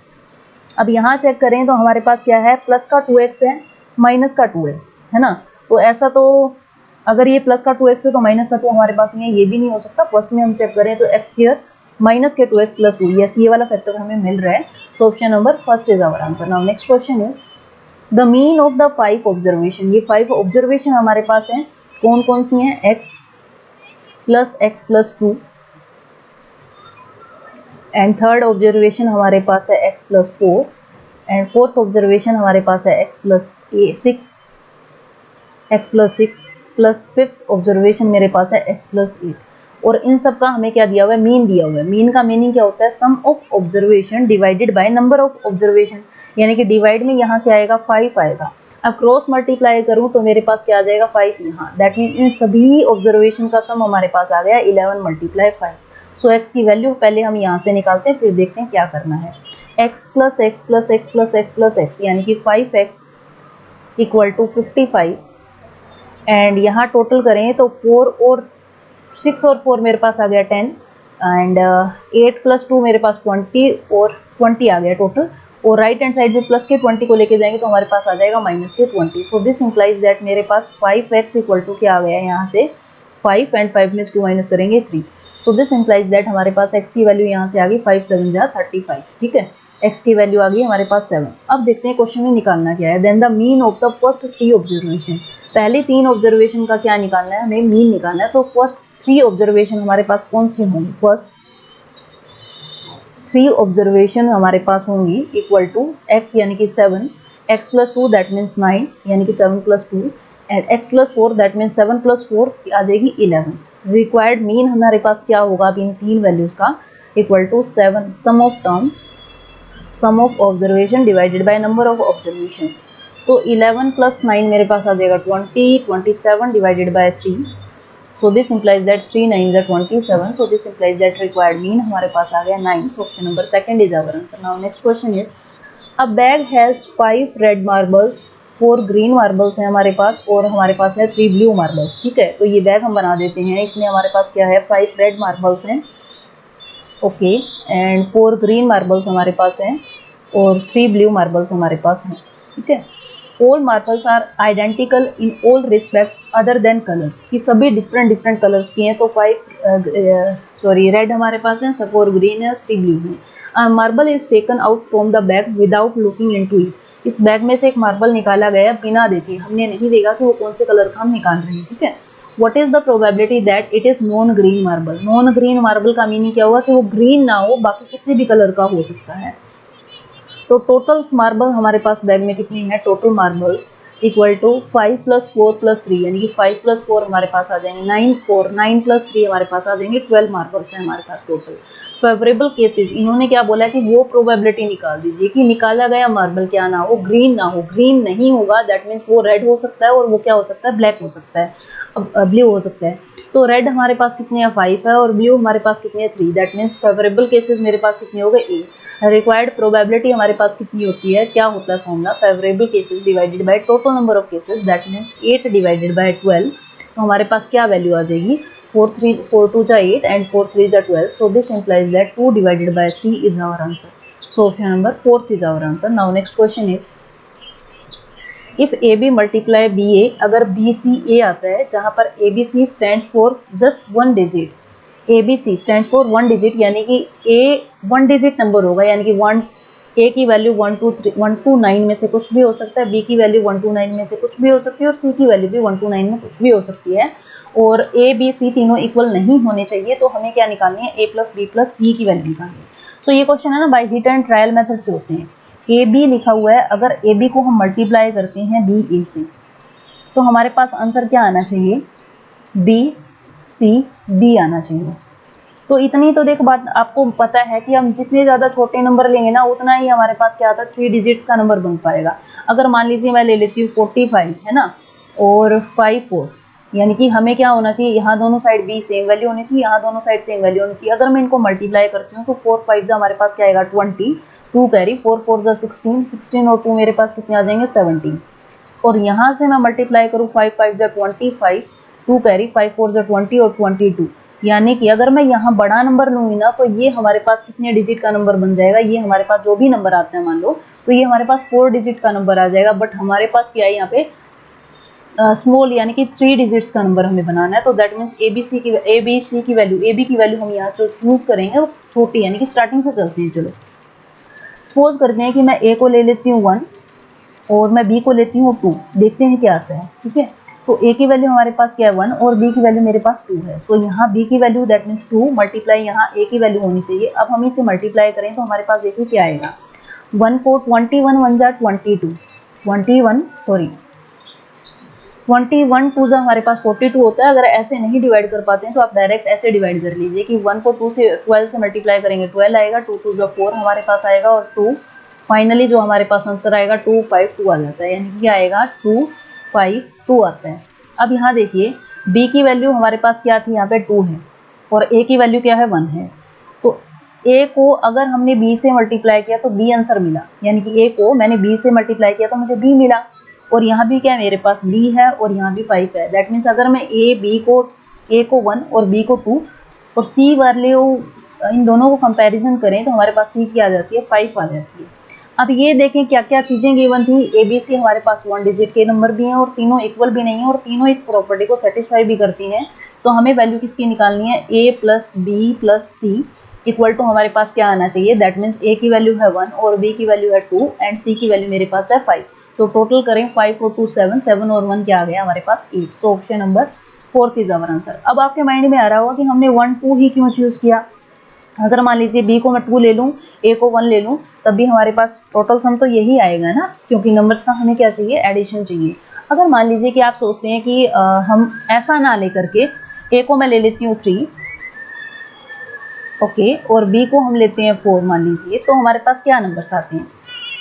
अब यहाँ चेक करें तो हमारे पास क्या है, प्लस का 2x है माइनस का 2 है ना। तो ऐसा तो अगर ये प्लस का 2x है तो माइनस का 2 हमारे पास नहीं है, ये भी नहीं हो सकता। फर्स्ट में हम चेक करें तो एक्स स्क्वायर माइनस के 2x प्लस 2, यस ये वाला फैक्टर हमें मिल रहा है। So option number first is our answer. Now next question is the mean of the 5 observation. ये 5 ऑब्जर्वेशन हमारे पास हैं, कौन कौन सी हैं, x plus 2 and third observation हमारे पास है x plus 4 and fourth observation हमारे पास है x plus 6 plus fifth observation मेरे पास है x प्लस 8। और इन सब का हमें क्या दिया हुआ है, मीन दिया हुआ है। मीन का मीनिंग क्या होता है, sum of observation divided by number of observation, यानी कि डिवाइड में यहाँ क्या आएगा 5 आएगा। अब क्रॉस मल्टीप्लाई करूँ तो मेरे पास क्या आ जाएगा 5 यहाँ। दैट मीन इन सभी ऑब्जर्वेशन का सम हमारे पास आ गया 11 × 5। सो x की वैल्यू पहले हम यहाँ से निकालते हैं, फिर देखते हैं क्या करना है। x plus x plus x plus x plus x यानी कि 5x इक्वल टू 55 एंड यहाँ टोटल करें तो 4 और 6 और 4 मेरे पास आ गया 10 एंड 8 प्लस 2 मेरे पास 20 और 20 आ गया टोटल, और राइट हैंड साइड में प्लस के 20 को लेके जाएंगे तो हमारे पास आ जाएगा माइनस के 20। सो दिस इंप्लाइज दैट मेरे पास 5x इक्वल टू क्या आ गया है यहाँ से 5 एंड 5 में 2 माइनस करेंगे 3। सो दिस इंप्लाइज दैट हमारे पास x की वैल्यू यहाँ से आ गई 5 7 जा 35, ठीक है। x की वैल्यू आ गई हमारे पास 7। अब देखते हैं क्वेश्चन में निकालना क्या है। Then the mean of the first 3 observation, पहले 3 ऑब्जर्वेशन का क्या निकालना है, हमें मीन निकालना है। तो फर्स्ट 3 ऑब्जर्वेशन हमारे पास कौन सी होंगी, फर्स्ट 3 ऑब्जर्वेशन हमारे पास होंगी इक्वल टू x यानी कि 7, x प्लस 2 दैट मीन्स 9 यानी कि 7 plus 2 and x plus 4 that means 7 plus 4 आ जाएगी 11। रिक्वायर्ड मीन हमारे पास क्या होगा अब इन 3 वैल्यूज का, equal to 7 sum of term sum of observation divided by number of observations. तो 11 प्लस 9 मेरे पास आ जाएगा 20, 27 divided by 3। So this implies that 3 9s are 27. So this implies that required mean हमारे पास आ गया 9. So option number second is our answer. Now next question is, a bag has 5 red marbles, 4 green marbles हैं हमारे पास और हमारे पास है 3 blue marbles, ठीक है। तो ये बैग हम बना देते हैं। इसमें हमारे पास क्या है 5 red marbles हैं, ओके, एंड 4 ग्रीन मार्बल्स हमारे पास हैं और 3 ब्लू मार्बल्स हमारे पास हैं, ठीक है। All marbles are identical in all respect other than colour, कि सभी डिफरेंट कलर्स की हैं। तो 5 रेड हमारे पास हैं, 4 ग्रीन है, 3 ब्लू है। Marble is taken out from the bag without looking into it, इस बैग में से एक मार्बल निकाला गया बिना देखे, हमने नहीं देखा कि वो कौन से कलर का हम निकाल रहे हैं, ठीक है। What is the probability that it is non green marble? Non green marble का मीनिंग क्या हुआ कि वो ग्रीन ना हो, बाकी किसी भी कलर का हो सकता है। तो टोटल मार्बल हमारे पास बैग में कितनी है, total marble equal to 5 plus 4 plus 3 यानी कि 5 प्लस 4 हमारे पास आ जाएंगे 9, 4 9 प्लस 3 हमारे पास आ जाएंगे 12 मार्बल्स हैं हमारे पास टोटल। फेवरेबल केसेस, इन्होंने क्या बोला कि वो प्रोबेबिलिटी निकाल दीजिए कि निकाला गया मार्बल क्या ना हो, ग्रीन ना हो। ग्रीन नहीं होगा दैट मीन्स वो रेड हो सकता है और वो क्या हो सकता है, ब्लैक हो सकता है, ब्लू हो सकता है। तो रेड हमारे पास कितने हैं 5 है और ब्लू हमारे पास कितने हैं 3, दैट मीन्स फेवरेबल केसेस मेरे पास कितने हो गए 8। रिक्वायर्ड प्रोबेबिलिटी हमारे पास कितनी होती है, क्या होता है formula, favourable cases divided by total number of cases, that means 8 divided by 12। तो हमारे पास क्या वैल्यू आ जाएगी, 4 2 जा 8 एंड 4 3 जा 12। So this implies that 2 divided by 3 is our answer. So option number 4 is our answer. Now next question is, if A B multiply B A, अगर B C A आता है जहाँ पर A B C stand for just 1 digit, A B C stand for 1 digit यानी कि ए 1 digit number होगा, यानी कि 1 ए की वैल्यू 1 to 9 में से कुछ भी हो सकता है, बी की वैल्यू 1 to 9 में से कुछ भी हो सकती है और सी की वैल्यू भी 1 to 9 में कुछ भी हो सकती है, और ए बी सी तीनों इक्वल नहीं होने चाहिए। तो हमें क्या निकालनी है, A plus B plus C की वैल्यू निकालनी है। सो ये क्वेश्चन है ना by hit and trial method से होते हैं। ए बी लिखा हुआ है, अगर ए बी को हम मल्टीप्लाई करते हैं बी ए से तो हमारे पास आंसर क्या आना चाहिए, बी सी बी आना चाहिए। तो इतनी तो देख बात आपको पता है कि हम जितने ज़्यादा छोटे नंबर लेंगे ना उतना ही हमारे पास क्या आता है 3 डिजिट्स का नंबर बन पाएगा। अगर मान लीजिए मैं ले लेती हूँ 45 है ना और 5 4, यानी कि हमें क्या होना चाहिए, यहाँ दोनों साइड बी सेम वैल्यू होनी चाहिए, यहाँ दोनों साइड सेम वैल्यू होनी चाहिए। अगर मैं इनको मल्टीप्लाई करती हूँ तो 4 5 हमारे पास क्या आएगा 20, 2 कैरी 4 4 16, 16 और 2 मेरे पास कितने आ जाएंगे 17। और यहाँ से मैं मल्टीप्लाई करूँ 5 5 25, 2 कैरी 5 4 20 और 22, यानी कि अगर मैं यहाँ बड़ा नंबर लूँगी ना तो ये हमारे पास कितने डिजिट का नंबर बन जाएगा, ये हमारे पास जो भी नंबर आता है मान लो तो ये हमारे पास 4 डिजिट का नंबर आ जाएगा। बट हमारे पास क्या है यहाँ पे स्मॉल यानी कि 3 डिजिट्स का नंबर हमें बनाना है। तो that means A B C की वैल्यू, ए बी की वैल्यू हम यहाँ जो चूज़ करेंगे वो छोटी यानी कि स्टार्टिंग से चलते हैं। चलो सपोज करते हैं कि मैं ए को ले लेती हूँ 1 और मैं बी को लेती हूँ 2, देखते हैं क्या आता है, ठीक है। तो ए की वैल्यू हमारे पास क्या है 1 और बी की वैल्यू मेरे पास 2 है। सो यहाँ बी की वैल्यू दैट मीन्स 2 मल्टीप्लाई यहाँ ए की वैल्यू होनी चाहिए। अब हम इसे मल्टीप्लाई करें तो हमारे पास देखिए क्या आएगा, 1 को 21 1 जा 22, 21 2 जा हमारे पास 42 होता है। अगर ऐसे नहीं डिवाइड कर पाते हैं तो आप डायरेक्ट ऐसे डिवाइड कर लीजिए कि 1 को 12 से मल्टीप्लाई करेंगे 12 आएगा, 2 2 जा 4 हमारे पास आएगा और 2 फाइनली जो हमारे पास आंसर आएगा 2 5 2 आ जाता है, यानी कि आएगा 2 5 2 आता है। अब यहाँ देखिए b की वैल्यू हमारे पास क्या थी, यहाँ पे 2 है और ए की वैल्यू क्या है 1 है। तो ए को अगर हमने बी से मल्टीप्लाई किया तो बी आंसर मिला, यानी कि ए को मैंने बी से मल्टीप्लाई किया तो मुझे बी मिला। और यहाँ भी क्या है, मेरे पास बी है और यहाँ भी 5 है। दैट मीन्स अगर मैं ए को 1 और बी को 2 और सी वाले इन दोनों को कंपैरिजन करें तो हमारे पास सी की आ जाती है 5 आ जाती है। अब ये देखें क्या क्या चीज़ें गिवन थी। ए बी सी हमारे पास 1 डिजिट के नंबर भी हैं और तीनों इक्वल भी नहीं है और तीनों इस प्रॉपर्टी को सेटिस्फाई भी करती हैं। तो हमें वैल्यू किसकी निकालनी है, A plus B plus C equal to हमारे पास क्या आना चाहिए। दैट मीन्स ए की वैल्यू है 1 और बी की वैल्यू है 2 एंड सी की वैल्यू मेरे पास है 5। तो टोटल करें 5 और 2 7, 7 और 1 क्या आ गया हमारे पास 8। So option number 4 is our answer. अब आपके माइंड में आ रहा होगा कि हमने 1 2 ही क्यों चूज़ किया। अगर मान लीजिए बी को मैं 2 ले लूँ, ए को 1 ले लूँ, तब भी हमारे पास टोटल सम तो यही आएगा ना, क्योंकि नंबर्स का हमें क्या चाहिए, एडिशन चाहिए। अगर मान लीजिए कि आप सोचते हैं कि हम ऐसा ना ले करके ए को मैं ले लेती हूँ 3, ओके, और बी को हम लेते हैं 4 मान लीजिए, तो हमारे पास क्या नंबर्स आते हैं।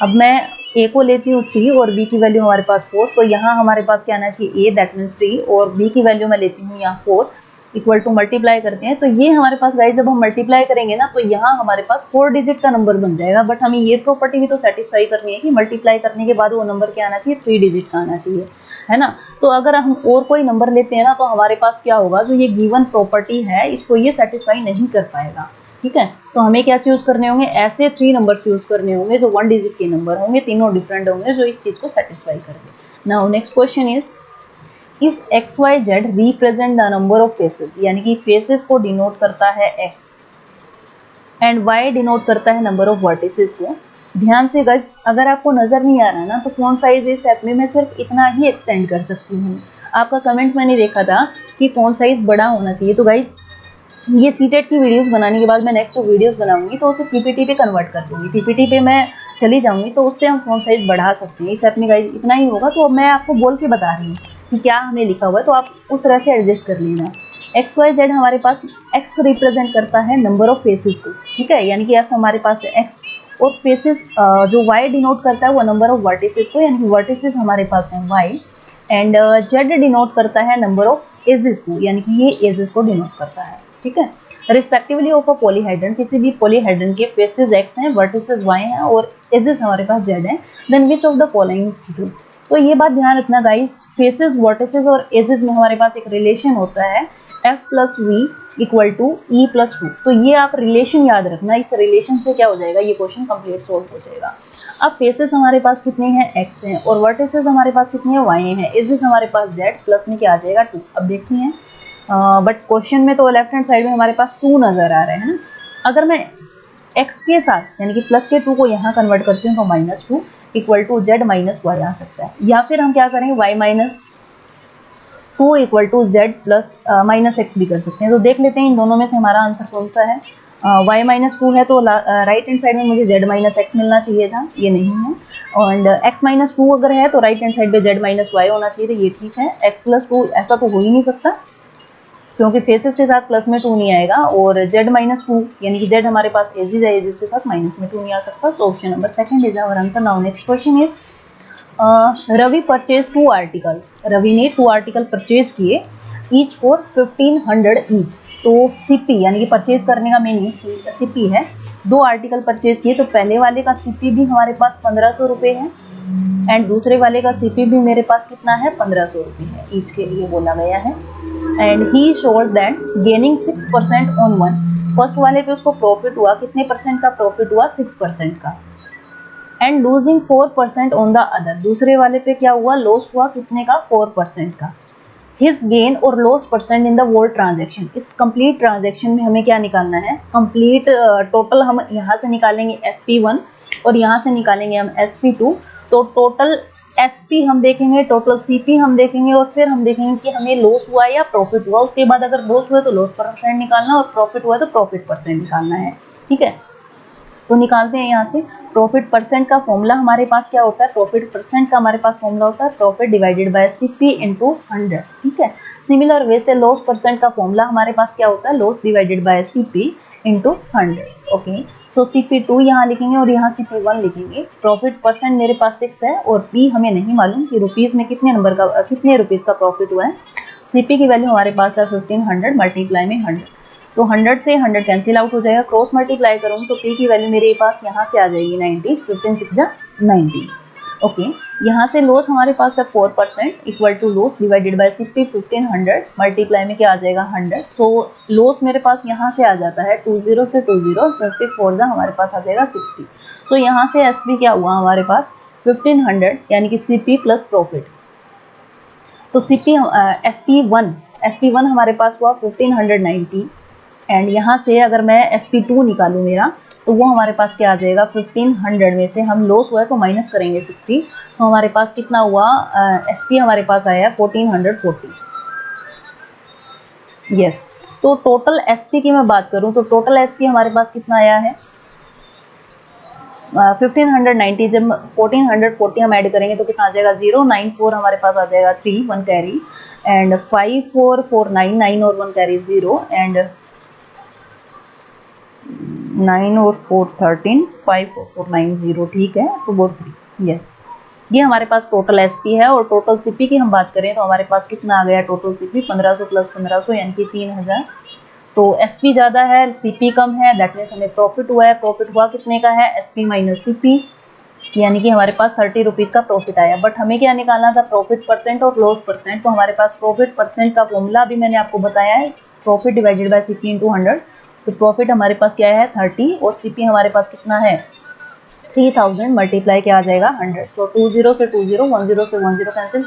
अब मैं ए को लेती हूँ 3 और बी की वैल्यू हमारे पास 4, तो यहाँ हमारे पास क्या आना चाहिए, ए दैट मीन्स 3 और बी की वैल्यू मैं लेती हूँ यहाँ 4 इक्वल टू मल्टीप्लाई करते हैं। तो ये हमारे पास गाइस जब हम मल्टीप्लाई करेंगे ना तो यहाँ हमारे पास 4 डिजिट का नंबर बन जाएगा। बट हमें ये प्रॉपर्टी भी तो सेटिस्फाई करनी है कि मल्टीप्लाई करने के बाद वो नंबर क्या आना चाहिए, 3 डिजिट का आना चाहिए, है ना। तो अगर हम और कोई नंबर लेते हैं ना तो हमारे पास क्या होगा, जो ये गिवन प्रॉपर्टी है इसको ये सेटिस्फाई नहीं कर पाएगा। ठीक है, तो हमें क्या चूज करने होंगे, ऐसे 3 नंबर चूज करने होंगे जो 1 डिजिट के नंबर होंगे, तीनों डिफरेंट होंगे जो इस चीज को सेटिस्फाई करेंगे। Now next question is if X Y Z represent the number of faces, यानी कि फेसेस को डिनोट करता है एक्स एंड वाई डिनोट करता है नंबर ऑफ वर्टिसेस को। ध्यान से गाइस, अगर आपको नजर नहीं आ रहा ना तो फोन साइज इस ऐप में मैं सिर्फ इतना ही एक्सटेंड कर सकती हूँ। आपका कमेंट मैंने देखा था कि फोन साइज बड़ा होना चाहिए। तो गाइस ये सीटेट की वीडियोस बनाने के बाद मैं नेक्स्ट जो वीडियोस बनाऊंगी तो उसे पीपीटी पे कन्वर्ट कर दूंगी, पीपीटी पे मैं चली जाऊंगी तो उससे हम फोन साइज बढ़ा सकते हैं। इस ऐप में गाइस इतना ही होगा। तो अब मैं आपको बोल के बता रही हूँ कि क्या हमें लिखा हुआ है, तो आप उस तरह से एडजस्ट कर लेना। एक्स वाई जेड हमारे पास एक्स रिप्रेजेंट करता है नंबर ऑफ फेसेस को, ठीक है, यानी कि एफ हमारे पास है एक्स और फेसेस जो वाई डिनोट करता है वो नंबर ऑफ वर्टिसेस को, यानी कि वर्टिसेस हमारे पास है वाई एंड जेड डिनोट करता है नंबर ऑफ एजेस को, यानी कि ये एजेस को डिनोट करता है। ठीक है, रिस्पेक्टिवली ऑफ अ पॉलीहाइड्रन, किसी भी पॉलीहाइड्रन के फेसेस एक्स हैं, वर्टिसेस वाई हैं और एजेस हमारे पास जेड हैं, then which of the following true. तो ये बात ध्यान रखना गाइस, फेसेस वर्टिसेस और एजेस में हमारे पास एक रिलेशन होता है F plus V equal to E plus 2। तो ये आप रिलेशन याद रखना, इस रिलेशन से क्या हो जाएगा, ये क्वेश्चन कंप्लीट सोल्व हो जाएगा। अब फेसेस हमारे पास कितने हैं, एक्स हैं, और वर्टिसेस हमारे पास कितने हैं, वाई हैं, एजेस हमारे पास जेड, प्लस में क्या आ जाएगा 2। अब देखते हैं बट क्वेश्चन में तो लेफ्ट हैंड साइड में हमारे पास 2 नजर आ रहे हैं ना। अगर मैं x के साथ यानी कि प्लस के 2 को यहाँ कन्वर्ट करती हूँ तो -2 equal to Z minus Y आ सकता है, या फिर हम क्या करेंगे y minus 2 equal to Z plus minus X भी कर सकते हैं। तो देख लेते हैं इन दोनों में से हमारा आंसर कौन सा है। y माइनस 2 है तो राइट हैंड साइड में मुझे z माइनस एक्स मिलना चाहिए था, ये नहीं है। और x माइनस 2 अगर है तो राइट हैंड साइड पे z माइनस वाई होना चाहिए, तो ये ठीक है। x प्लस 2 ऐसा तो हो ही नहीं सकता क्योंकि फेसेस के साथ प्लस में 2 नहीं आएगा, और z माइनस 2 यानी कि z हमारे पास एजेस है, एजेस के साथ माइनस में 2 नहीं आ सकता। So option number 2 is our answer. Now next question is Ravi purchase 2 articles. Ravi ने 2 आर्टिकल परचेज किए, ईच फॉर 1500 ईच। तो सीपी यानी कि परचेज करने का मीनिंग सीपी है। 2 आर्टिकल परचेज किए तो पहले वाले का सीपी भी हमारे पास 1500 रुपये है एंड दूसरे वाले का सीपी भी मेरे पास कितना है, 1500 रुपये है, ईच के लिए बोला गया है। And he shows that gaining 6% on one. First वाले पे उसको प्रॉफिट हुआ, कितने परसेंट का प्रॉफिट हुआ, 6% का। And losing 4% on the other, दूसरे वाले पे क्या हुआ, लॉस हुआ, कितने का, 4% का। हिज गेन और loss percent in the whole transaction. इस कंप्लीट ट्रांजेक्शन में हमें क्या निकालना है, कंप्लीट टोटल हम यहाँ से निकालेंगे SP1 और यहाँ से निकालेंगे हम SP2। तो टोटल SP हम देखेंगे, टोटल CP हम देखेंगे और फिर हम देखेंगे कि हमें लॉस हुआ या प्रॉफिट हुआ। उसके बाद अगर लॉस हुआ तो लॉस परसेंट निकालना और प्रॉफिट हुआ तो प्रॉफिट परसेंट निकालना है। ठीक है, तो निकालते हैं यहाँ से। प्रॉफिट परसेंट का फॉर्मूला हमारे पास क्या होता है, प्रॉफिट परसेंट का हमारे पास फॉर्मूला होता है profit divided by CP into 100। ठीक है, सिमिलर वे से लॉस परसेंट का फॉर्मूला हमारे पास क्या होता है, loss divided bye CP into 100। Okay, सो CP2 यहाँ लिखेंगे और यहाँ CP1 लिखेंगे। प्रॉफिट परसेंट मेरे पास 6 है और P हमें नहीं मालूम कि रुपीज़ में कितने रुपीज़ का प्रॉफिट हुआ है। CP की वैल्यू हमारे पास है 1500 मल्टीप्लाई में 100। तो 100 से 100 कैंसिल आउट हो जाएगा, क्रॉस मल्टीप्लाई करूँ तो P की वैल्यू मेरे पास यहाँ से आ जाएगी 90, 15 6 जा 90। ओके, यहाँ से लॉस हमारे पास है 4% equal to loss divided by 60 1500 multiply में क्या आ जाएगा 100। सो लॉस मेरे पास यहाँ से आ जाता है 20 से 20 54 जा हमारे पास आ जाएगा 60। तो यहाँ से SP क्या हुआ हमारे पास 1500 यानी कि CP प्लस प्रॉफिट। तो SP1 हमारे पास हुआ 1590 एंड यहाँ से अगर मैं SP2 निकालूँ मेरा तो वो हमारे पास क्या आ जाएगा 1500 में से हम लॉस हुआ है तो माइनस करेंगे 60। तो हमारे पास कितना हुआ SP हमारे पास आया 1440। यस, तो टोटल SP की मैं बात करूँ तो टोटल SP हमारे पास कितना आया है 1590, जब 1440 हम ऐड करेंगे तो कितना आ जाएगा 094 हमारे पास आ जाएगा 3 1 कैरी एंड 54499 और 1 कैरी 0 एंड 9 और 4 13 54490 ठीक है, तो वो 3। यस, ये हमारे पास टोटल SP है। और टोटल CP की हम बात करें तो हमारे पास कितना आ गया टोटल CP 1500 प्लस 1500 यानी कि 3000। तो SP ज़्यादा है CP कम है, दैट मीन्स हमें प्रॉफिट हुआ है। प्रॉफिट हुआ कितने का है SP माइनस CP, यानी कि हमारे पास 30 रुपीज़ का प्रॉफिट आया। बट हमें क्या निकालना था प्रॉफिट परसेंट और लॉस परसेंट। तो हमारे पास प्रॉफिट परसेंट का फॉर्मूला भी मैंने आपको बताया है, profit divided by CP into 100। तो प्रॉफिट हमारे पास क्या है 30 और CP हमारे पास कितना है 3000 मल्टीप्लाई क्या आ जाएगा 100। सो 20 से 20 10 से 10 कैंसिल,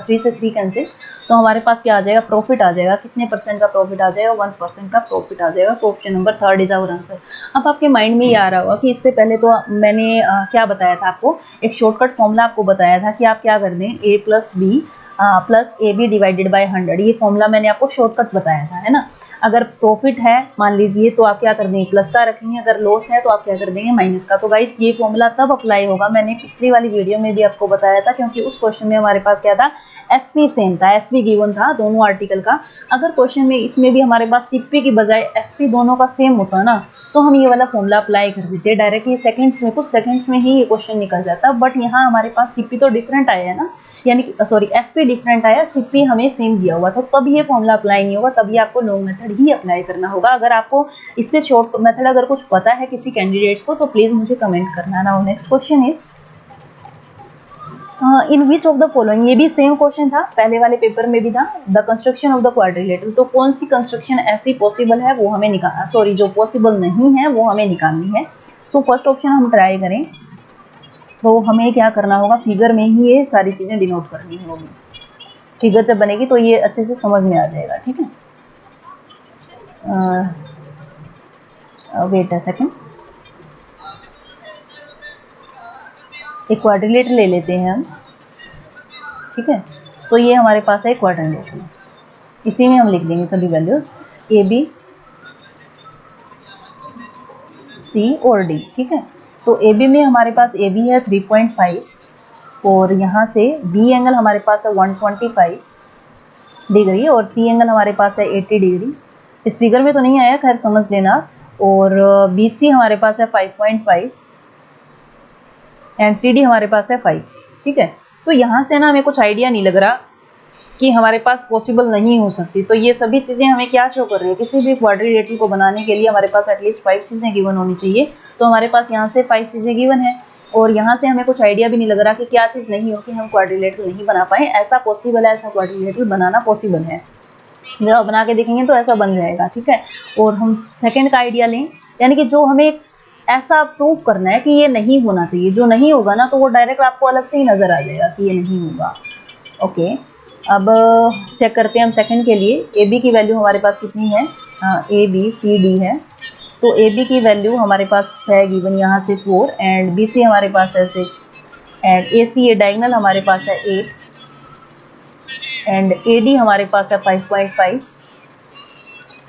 3 से 3 कैंसिल। तो हमारे पास क्या आ जाएगा प्रॉफिट आ जाएगा, कितने परसेंट का प्रॉफिट आ जाएगा 1% का प्रॉफिट आ जाएगा। So option number 3 is our answer. अब आपके माइंड में ये आ रहा होगा कि इससे पहले तो मैंने क्या बताया था आपको, एक शॉर्टकट फॉर्मूला आपको बताया था कि आप क्या कर दें A plus B plus AB divided by 100। ये फॉर्मूला मैंने आपको शॉर्टकट बताया था, है ना। अगर प्रॉफिट है मान लीजिए तो आप क्या कर देंगे प्लस का रखेंगे, अगर लॉस है तो आप क्या कर देंगे माइनस का। तो गाइस ये फॉर्मूला तब अप्लाई होगा, मैंने पिछली वाली वीडियो में भी आपको बताया था, क्योंकि उस क्वेश्चन में हमारे पास क्या था SP सेम था, SP गिवन था दोनों आर्टिकल का। अगर क्वेश्चन में इसमें भी हमारे पास CP की बजाय SP दोनों का सेम होता ना तो हम ये वाला फॉर्मूला अप्लाई कर देते डायरेक्टली सेकंड्स में, कुछ सेकंड्स में ही ये क्वेश्चन निकल जाता। बट यहाँ हमारे पास CP तो डिफरेंट आया है ना, यानी सॉरी SP डिफरेंट आया, CP हमें सेम दिया हुआ था, तब ये फॉर्मूला अप्लाई नहीं होगा, तभी आपको लॉन्ग मेथड ही अप्लाई करना होगा। अगर आपको इससे शॉर्ट मेथड अगर कुछ पता है किसी कैंडिडेट्स को तो प्लीज़ मुझे कमेंट करना। Now next question is in which of the following, ये भी सेम क्वेश्चन था पहले वाले पेपर में भी था, the construction of the quadrilateral. तो कौन सी कंस्ट्रक्शन ऐसी पॉसिबल है वो हमें निकालना, सॉरी जो पॉसिबल नहीं है वो हमें निकालनी है। सो फर्स्ट ऑप्शन हम ट्राई करें तो हमें क्या करना होगा, फिगर में ही ये सारी चीज़ें डिनोट करनी होगी। फिगर जब बनेगी तो ये अच्छे से समझ में आ जाएगा, ठीक है। वेट अ सेकेंड, एक क्वाड्रिलेटर ले लेते हैं हम, ठीक है। तो ये हमारे पास है क्वाड्रिलेटर, इसी में हम लिख देंगे सभी वैल्यूज AB C और D, ठीक है। तो AB में हमारे पास AB है 3.5 और यहाँ से B एंगल हमारे पास है 125 डिग्री और C एंगल हमारे पास है 80 डिग्री। इस फिगर में तो नहीं आया, खैर समझ लेना। और BC हमारे पास है 5.5 एंड CD हमारे पास है 5, ठीक है। तो यहाँ से ना हमें कुछ आइडिया नहीं लग रहा कि हमारे पास पॉसिबल नहीं हो सकती। तो ये सभी चीज़ें हमें क्या शो कर रही है, किसी भी क्वाड्रिलेटरल को बनाने के लिए हमारे पास एटलीस्ट 5 चीज़ें गिवन होनी चाहिए। तो हमारे पास यहाँ से 5 चीज़ें गिवन है और यहाँ से हमें कुछ आइडिया भी नहीं लग रहा कि क्या चीज़ नहीं हो कि हम क्वाड्रिलेटरल नहीं बना पाए। ऐसा पॉसिबल है, ऐसा क्वाड्रिलेटरल बनाना पॉसिबल है, जब बना के देखेंगे तो ऐसा बन जाएगा, ठीक है। और हम सेकेंड का आइडिया लें, यानी कि जो हमें ऐसा प्रूफ करना है कि ये नहीं होना चाहिए, जो नहीं होगा ना तो वो डायरेक्ट आपको अलग से ही नज़र आ जाएगा कि ये नहीं होगा। ओके, अब चेक करते हैं हम सेकंड के लिए। AB की वैल्यू हमारे पास कितनी है, ABCD है। तो AB की वैल्यू हमारे पास है गिवन यहाँ से 4 एंड BC हमारे पास है 6 एंड AC ये डायगोनल हमारे पास है 8 एंड AD हमारे पास है 5.5।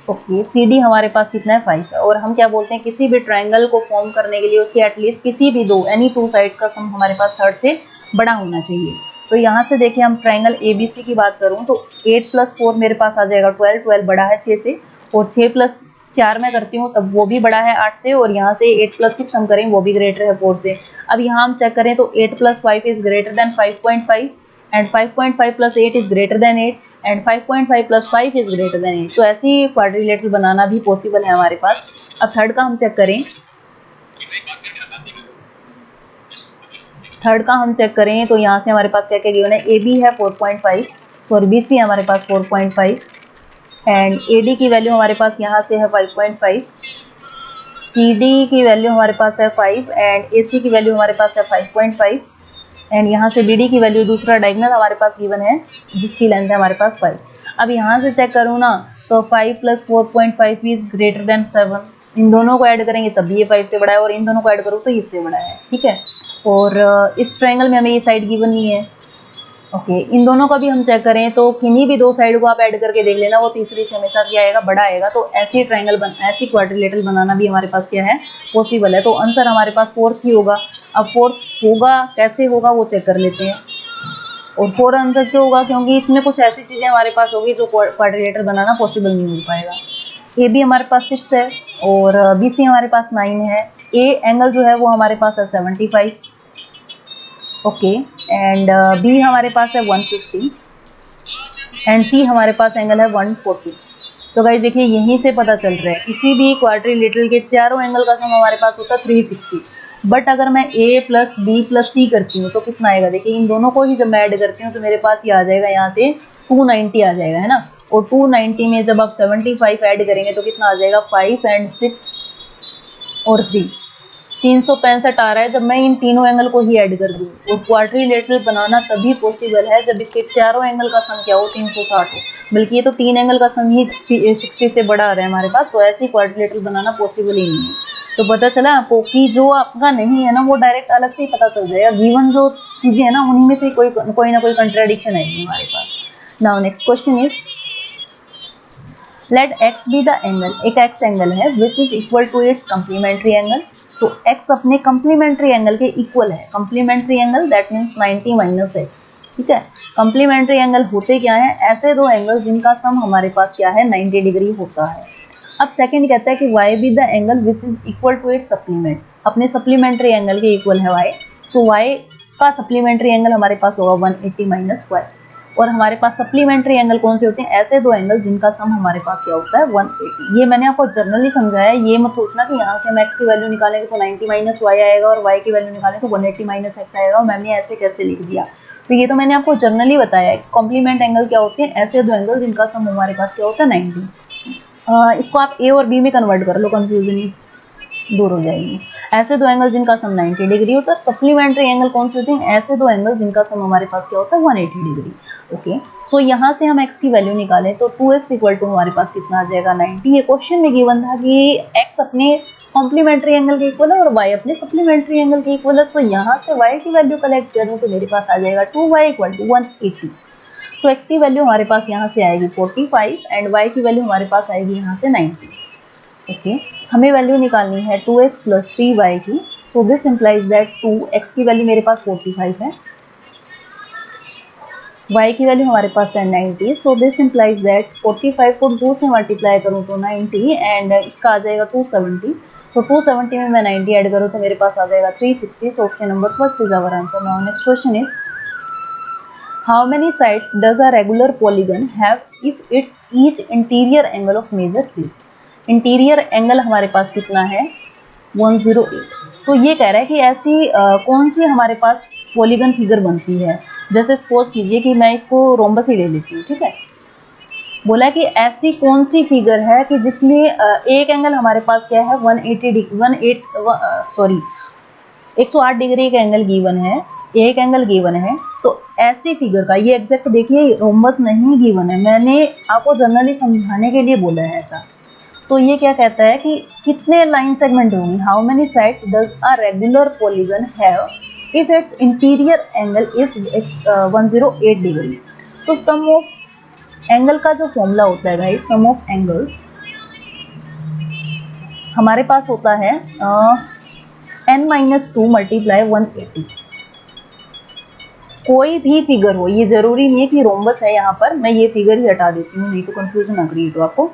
ओके, CD हमारे पास कितना है 5 है। और हम क्या बोलते हैं, किसी भी ट्रायंगल को फॉर्म करने के लिए उसके एटलीस्ट किसी भी एनी टू साइड्स का सम हमारे पास थर्ड से बड़ा होना चाहिए। तो यहाँ से देखिए हम ट्रायंगल ABC की बात करूँ तो 8 + 4 मेरे पास आ जाएगा 12, 12 बड़ा है 6 से, और 6 + 4 मैं करती हूँ तब वो भी बड़ा है 8 से, और यहाँ से 8 + 6 हम करें वो भी ग्रेटर है 4 से। अब यहाँ हम चेक करें तो 8 + 5 is greater than 5.5 and 5.5 plus 8 is greater than 8 and 5.5 plus 5 is greater than 8। तो ऐसी क्वाड्रिलेटरल बनाना भी पॉसिबल है हमारे पास। अब थर्ड का हम चेक करें, तो यहाँ से हमारे पास क्या क्या गिवन है, ए बी है 4.5, सॉरी बी सी है हमारे पास 4.5 एंड ए डी की वैल्यू हमारे पास यहाँ से है 5.5, सी डी की वैल्यू हमारे पास है 5 एंड ए सी की वैल्यू हमारे पास है 5.5 एंड यहाँ से बी डी की वैल्यू दूसरा डायगोनल हमारे पास गिवन है जिसकी लेंथ है हमारे पास 5। अब यहाँ से चेक करूँ ना तो 5 प्लस 4.5 इज ग्रेटर देन 7, इन दोनों को ऐड करेंगे तब भी ये 5 से बड़ा है और इन दोनों को ऐड करूँ तो इससे बड़ा है, ठीक है। और इस ट्रायंगल में हमें ये साइड गिवन नहीं है, ओके। इन दोनों का भी हम चेक करें तो किन्हीं भी दो साइड को आप ऐड करके देख लेना, वो तीसरी से हमेशा क्या आएगा, बड़ा आएगा। तो ऐसी ऐसी क्वाड्रिलेटरल बनाना भी हमारे पास क्या है, पॉसिबल है। तो आंसर हमारे पास 4 ही होगा। अब 4 होगा कैसे होगा वो चेक कर लेते हैं। और 4 आंसर क्यों होगा, क्योंकि इसमें कुछ ऐसी चीज़ें हमारे पास होगी जो क्वाड्रिलेटरल बनाना पॉसिबल नहीं हो पाएगा। ए बी हमारे पास 6 है और बी सी हमारे पास 9 है। ए एंगल जो है वो हमारे पास है 75, ओके एंड बी हमारे पास है 150 एंड सी हमारे पास एंगल है 140। तो गाइस देखिए यहीं से पता चल रहा है किसी भी क्वाड्रिलेटरल के चारों एंगल का सम हमारे पास होता है 360। बट अगर मैं ए प्लस बी प्लस सी करती हूँ तो कितना आएगा, देखिए इन दोनों को ही जब मैं ऐड करती हूँ तो मेरे पास ये आ जाएगा, यहाँ से 290 आ जाएगा, है ना। और 290 में जब आप 75 ऐड करेंगे तो कितना आ जाएगा, 5 एंड 6 और 3 365 आ रहा है जब मैं इन तीनों एंगल को ही ऐड कर दूँ। और क्वाड्रिलेटरल बनाना तभी पॉसिबल है जब इसके चारों एंगल का सम क्या हो, 360 हो। बल्कि ये तो 3 एंगल का सम ही 60 से बड़ा आ रहा है हमारे पास, तो ऐसी क्वाड्रिलेटरल बनाना पॉसिबल ही नहीं है। तो पता चला आपको कि जो आपका नहीं है ना वो डायरेक्ट अलग से ही पता चल जाएगा। गिवन जो चीज़ें हैं ना उन्हीं में से कोई ना कोई कंट्राडिक्शन आएगी हमारे पास। Now next question is, let x be the angle, एक x एंगल है which is equal to its complementary angle. तो x अपने कम्प्लीमेंट्री एंगल के इक्वल है। Complementary angle that means 90 minus x, ठीक है। कम्प्लीमेंट्री एंगल होते क्या है, ऐसे दो एंगल जिनका सम हमारे पास क्या है, 90 डिग्री होता है। अब सेकंड कहता है कि y be the angle which is equal to its supplement, अपने सप्लीमेंट्री एंगल के इक्वल है y। सो y का सप्लीमेंट्री एंगल हमारे पास होगा 180 माइनस y। और हमारे पास सप्लीमेंट्री एंगल कौन से होते हैं, ऐसे दो एंगल जिनका सम हमारे पास क्या होता है, 180। ये मैंने आपको जनरली समझाया है, ये मत सोचना कि यहाँ से हम x की वैल्यू निकालेंगे तो 90 माइनस y आएगा और y की वैल्यू निकालेंगे तो 180 माइनस x आएगा और मैंने ऐसे कैसे लिख दिया। तो ये तो मैंने आपको जनरली बताया है। कॉम्प्लीमेंट एंगल क्या होते हैं, ऐसे दो एंगल जिनका सम हमारे पास क्या होता है, 90। इसको आप ए और बी में कन्वर्ट कर लो, कंफ्यूजन दूर हो जाएगी। ऐसे दो एंगल जिनका सम 90 डिग्री होता है। सप्लीमेंट्री एंगल कौन से होते हैं, ऐसे दो एंगल जिनका सम हमारे पास क्या होता है, 180 डिग्री, ओके। सो यहाँ से हम x की वैल्यू निकालें तो 2x इक्वल टू हमारे पास कितना आ जाएगा, 90। ये क्वेश्चन में गिवन था कि x अपने कॉम्प्लीमेंट्री एंगल के इक्वल है और y अपने सप्लीमेंट्री एंगल के इक्वल है। तो यहाँ से y की वैल्यू कलेक्ट करूँ तो मेरे पास आ जाएगा 2y इक्वल टू 180। तो x की वैल्यू हमारे पास यहाँ से आएगी 45 एंड y की वैल्यू हमारे पास आएगी यहाँ से 90, ओके। हमें वैल्यू निकालनी है 2x प्लस 3y की। सो दिस इम्प्लाइज दैट 2x की वैल्यू मेरे पास 45 है, y की वैल्यू हमारे पास है 90। सो दिस इम्प्लाइज दैट 45 को 2 से मल्टीप्लाई करूँ तो 90 एंड इसका आ जाएगा 270। तो 270 में मैं 90 ऐड करूँ तो मेरे पास आ जाएगा 360। So option number first is our answer. Now next question is, how many sides does a regular polygon have if its each interior angle of measure 3। Interior angle हमारे पास कितना है, 108। तो ये कह रहा है कि ऐसी कौन सी हमारे पास पॉलीगन फिगर बनती है। जैसे सपोज कीजिए कि मैं इसको रोम्बस ही ले लेती हूँ, ठीक है। बोला कि ऐसी कौन सी फिगर है कि जिसमें एक एंगल हमारे पास क्या है, 108 डिग्री का एंगल गिवन है, एक एंगल गिवन है। तो ऐसी फिगर का, ये एग्जैक्ट देखिए रोम्बस नहीं गिवन है, मैंने आपको जनरली समझाने के लिए बोला है ऐसा। तो ये क्या कहता है कि कितने लाइन सेगमेंट होंगी, how many sides does a regular polygon have if it's interior angle is 108 degree. तो सम ऑफ एंगल का जो फॉर्मूला होता है गाइस, सम ऑफ एंगल्स हमारे पास होता है n-2 मल्टीप्लाई 180। कोई भी फिगर हो, ये जरूरी नहीं है कि रोम्बस है यहाँ पर, मैं ये फिगर ही हटा देती हूँ नहीं तो कंफ्यूजन ना क्रिएट हो आपको।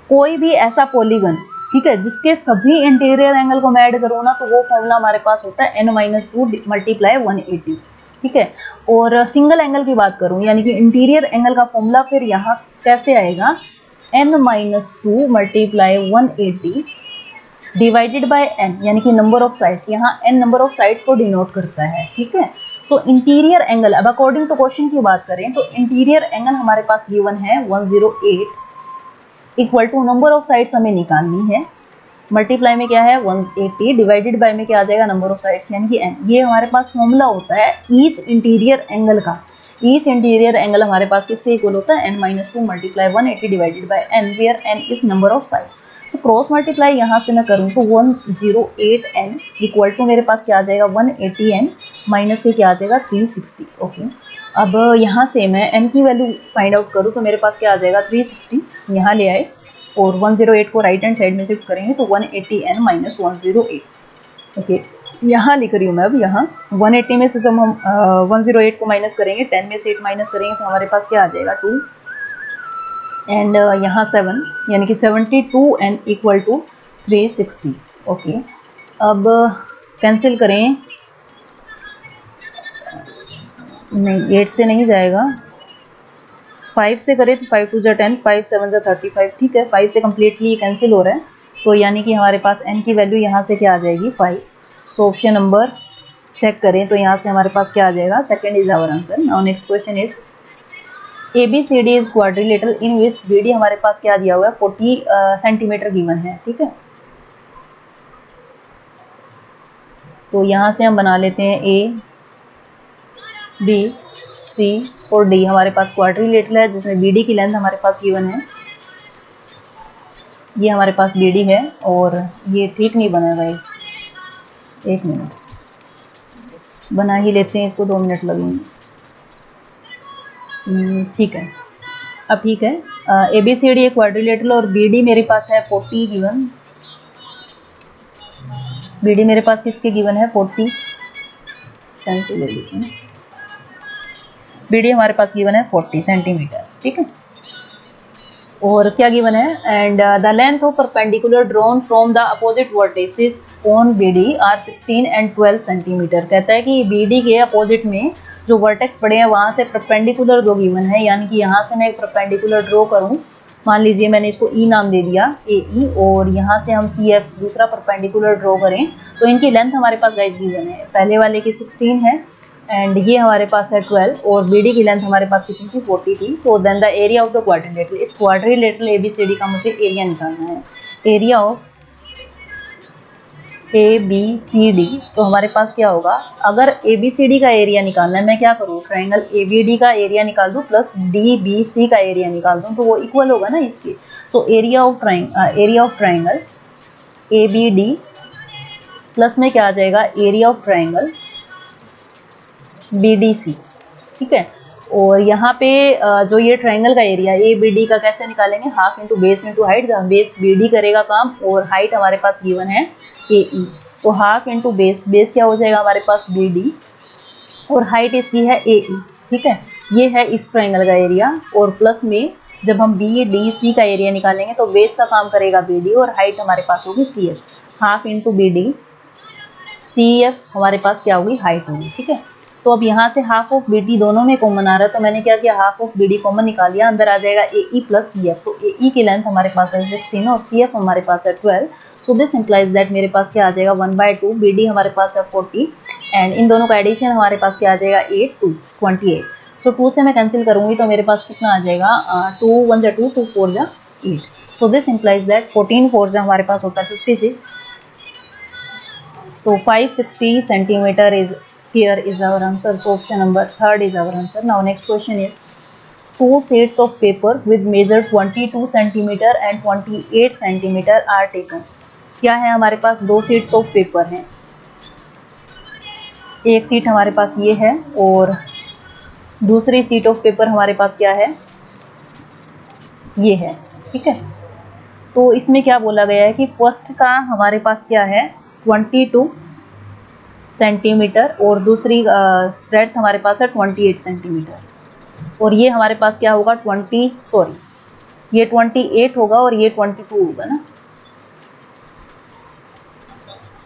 कोई भी ऐसा पॉलीगन, ठीक है, जिसके सभी इंटीरियर एंगल को मैं ऐड करूँ ना तो वो फॉर्मूला हमारे पास होता है n-2 मल्टीप्लाई 180। ठीक है। और सिंगल एंगल की बात करूं यानी कि इंटीरियर एंगल का फॉर्मूला फिर यहाँ कैसे आएगा, n-2 multiply 180 divided by n, यानी कि नंबर ऑफ साइड्स, यहाँ n नंबर ऑफ साइड्स को डिनोट करता है, ठीक है। तो इंटीरियर एंगल, अब अकॉर्डिंग टू क्वेश्चन की बात करें तो इंटीरियर एंगल हमारे पास गिवन है 108 equal to number of sides हमें निकालनी है, मल्टीप्लाई में क्या है 180 डिवाइडेड बाय में क्या आ जाएगा नंबर ऑफ साइड्स यानी कि n। ये हमारे पास फॉर्मूला होता है ईच इंटीरियर एंगल का। ईच इंटीरियर एंगल हमारे पास किससे इक्वल होता है, n-2 multiply 180 divided by n, where n is number of sides. तो क्रॉस मल्टीप्लाई यहाँ से मैं करूँ तो 108n इक्वल टू मेरे पास क्या आ जाएगा 180n माइनस से क्या आ जाएगा 360। ओके, अब यहाँ से मैं n की वैल्यू फाइंड आउट करूँ तो मेरे पास क्या आ जाएगा 360, यहाँ ले आए और 108 को राइट हैंड साइड में शिफ्ट करेंगे तो 180n माइनस 108। ओके, यहाँ लिख रही हूँ मैं अब, यहाँ 180 में से जब हम 108 को माइनस करेंगे, 10 में से 8 माइनस करेंगे तो हमारे पास क्या आ जाएगा 2 एंड यहाँ 7 यानी कि 72n इक्वल टू 360। ओके, अब कैंसिल करें, नहीं 8 से नहीं जाएगा, 5 से करें तो 5 2 जा 10, 5 7 जा 35, ठीक है। 5 से कम्प्लीटली कैंसिल हो रहा है तो यानी कि हमारे पास n की वैल्यू यहाँ से क्या आ जाएगी 5। सो ऑप्शन नंबर चेक करें तो यहाँ से हमारे पास क्या आ जाएगा, second is our answer. Now next question is ABCD is quadrilateral in which BD हमारे पास क्या दिया हुआ है 40 सेंटीमीटर गिवन है, ठीक है। तो यहाँ से हम बना लेते हैं A B C और D हमारे पास क्वाड्रिलेटरल है जिसमें BD की लेंथ हमारे पास गिवन है, ये हमारे पास BD है और ये ठीक नहीं बना गाइस, एक मिनट बना ही लेते हैं, इसको 2 मिनट लगेंगे। ठीक है, अब ठीक है। ABCD एक क्वाड्रिलेटरल और BD मेरे पास है 40 गिवन, BD मेरे पास किसके गिवन है 40, कैंसिल ले लेते हैं, BD हमारे पास गिवन है 40 सेंटीमीटर, ठीक है। और क्या गिवन है, and the length of perpendicular drawn from the opposite vertices on BD are 16 and 12 centimetre. कहता है कि BD के अपोजिट में जो वर्टेक्स पड़े हैं वहाँ से परपेंडिकुलर दो गिवन है, यानी कि यहाँ से मैं एक परपेंडिकुलर ड्रॉ करूँ, मान लीजिए मैंने इसको E नाम दे दिया AE, और यहाँ से हम CF दूसरा परपेंडिकुलर ड्रॉ करें तो इनकी लेंथ हमारे पास गाइस गिवन है, पहले वाले की 16 है एंड ये हमारे पास है 12 और BD की लेंथ हमारे पास कितनी थी 40 थी। तो then the area of the quadrilateral, इस क्वाड्रिलेटरल ABCD का मुझे एरिया निकालना है, एरिया ऑफ ABCD। तो हमारे पास क्या होगा, अगर ABCD का एरिया निकालना है, मैं क्या करूँ ट्राइंगल ABD का एरिया निकाल दूँ प्लस DBC का एरिया निकाल दूँ तो वो इक्वल होगा ना इसके। So area of triangle ABD plus में क्या आ जाएगा एरिया ऑफ ट्राइंगल BDC, ठीक है। और यहाँ पे जो ये ट्राइंगल का एरिया ABD का कैसे निकालेंगे, half into base into height, जहाँ बेस BD करेगा काम और हाइट हमारे पास गिवन है AE, तो हाफ इंटू बेस, बेस क्या हो जाएगा हमारे पास BD और हाइट इसकी है AE, ठीक है। ये है इस ट्राइंगल का एरिया और प्लस में जब हम BDC का एरिया निकालेंगे तो बेस का काम करेगा BD और हाइट हमारे पास होगी CF, half into BD CF हमारे पास क्या होगी हाइट होगी, ठीक है। तो अब यहाँ से हाफ ऑफ BD दोनों में कॉमन आ रहा है तो मैंने क्या किया, हाफ ऑफ BD कॉमन निकाल लिया, अंदर आ जाएगा AE प्लस CF। तो AE की लेंथ हमारे पास है 16 और CF हमारे पास है 12। सो दिस इंप्लाइज दैट मेरे पास क्या आ जाएगा 1/2, BD हमारे पास है 40 एंड इन दोनों का एडिशन हमारे पास क्या आ जाएगा 8 2 28। सो 2 से मैं कैंसिल करूँगी तो मेरे पास कितना आ जाएगा 2 1 जा 2 2 4 जा 8। सो दिस इंप्लाइज दैट 14 4 जा हमारे पास होता है 56। So 560 centimeter is square is our answer. So option number 3rd is our answer. Now next question is 2 sheets of paper with measure 22 centimeter and 28 centimeter are taken. क्या है हमारे पास 2 sheets of paper हैं, एक seat हमारे पास ये है और दूसरी सीट ऑफ पेपर हमारे पास क्या है ये है, ठीक है। तो इसमें क्या बोला गया है कि फर्स्ट का हमारे पास क्या है 22 सेंटीमीटर और दूसरी ब्रेड्थ हमारे पास है 28 सेंटीमीटर और ये हमारे पास क्या होगा ये 28 होगा और ये 22 होगा ना।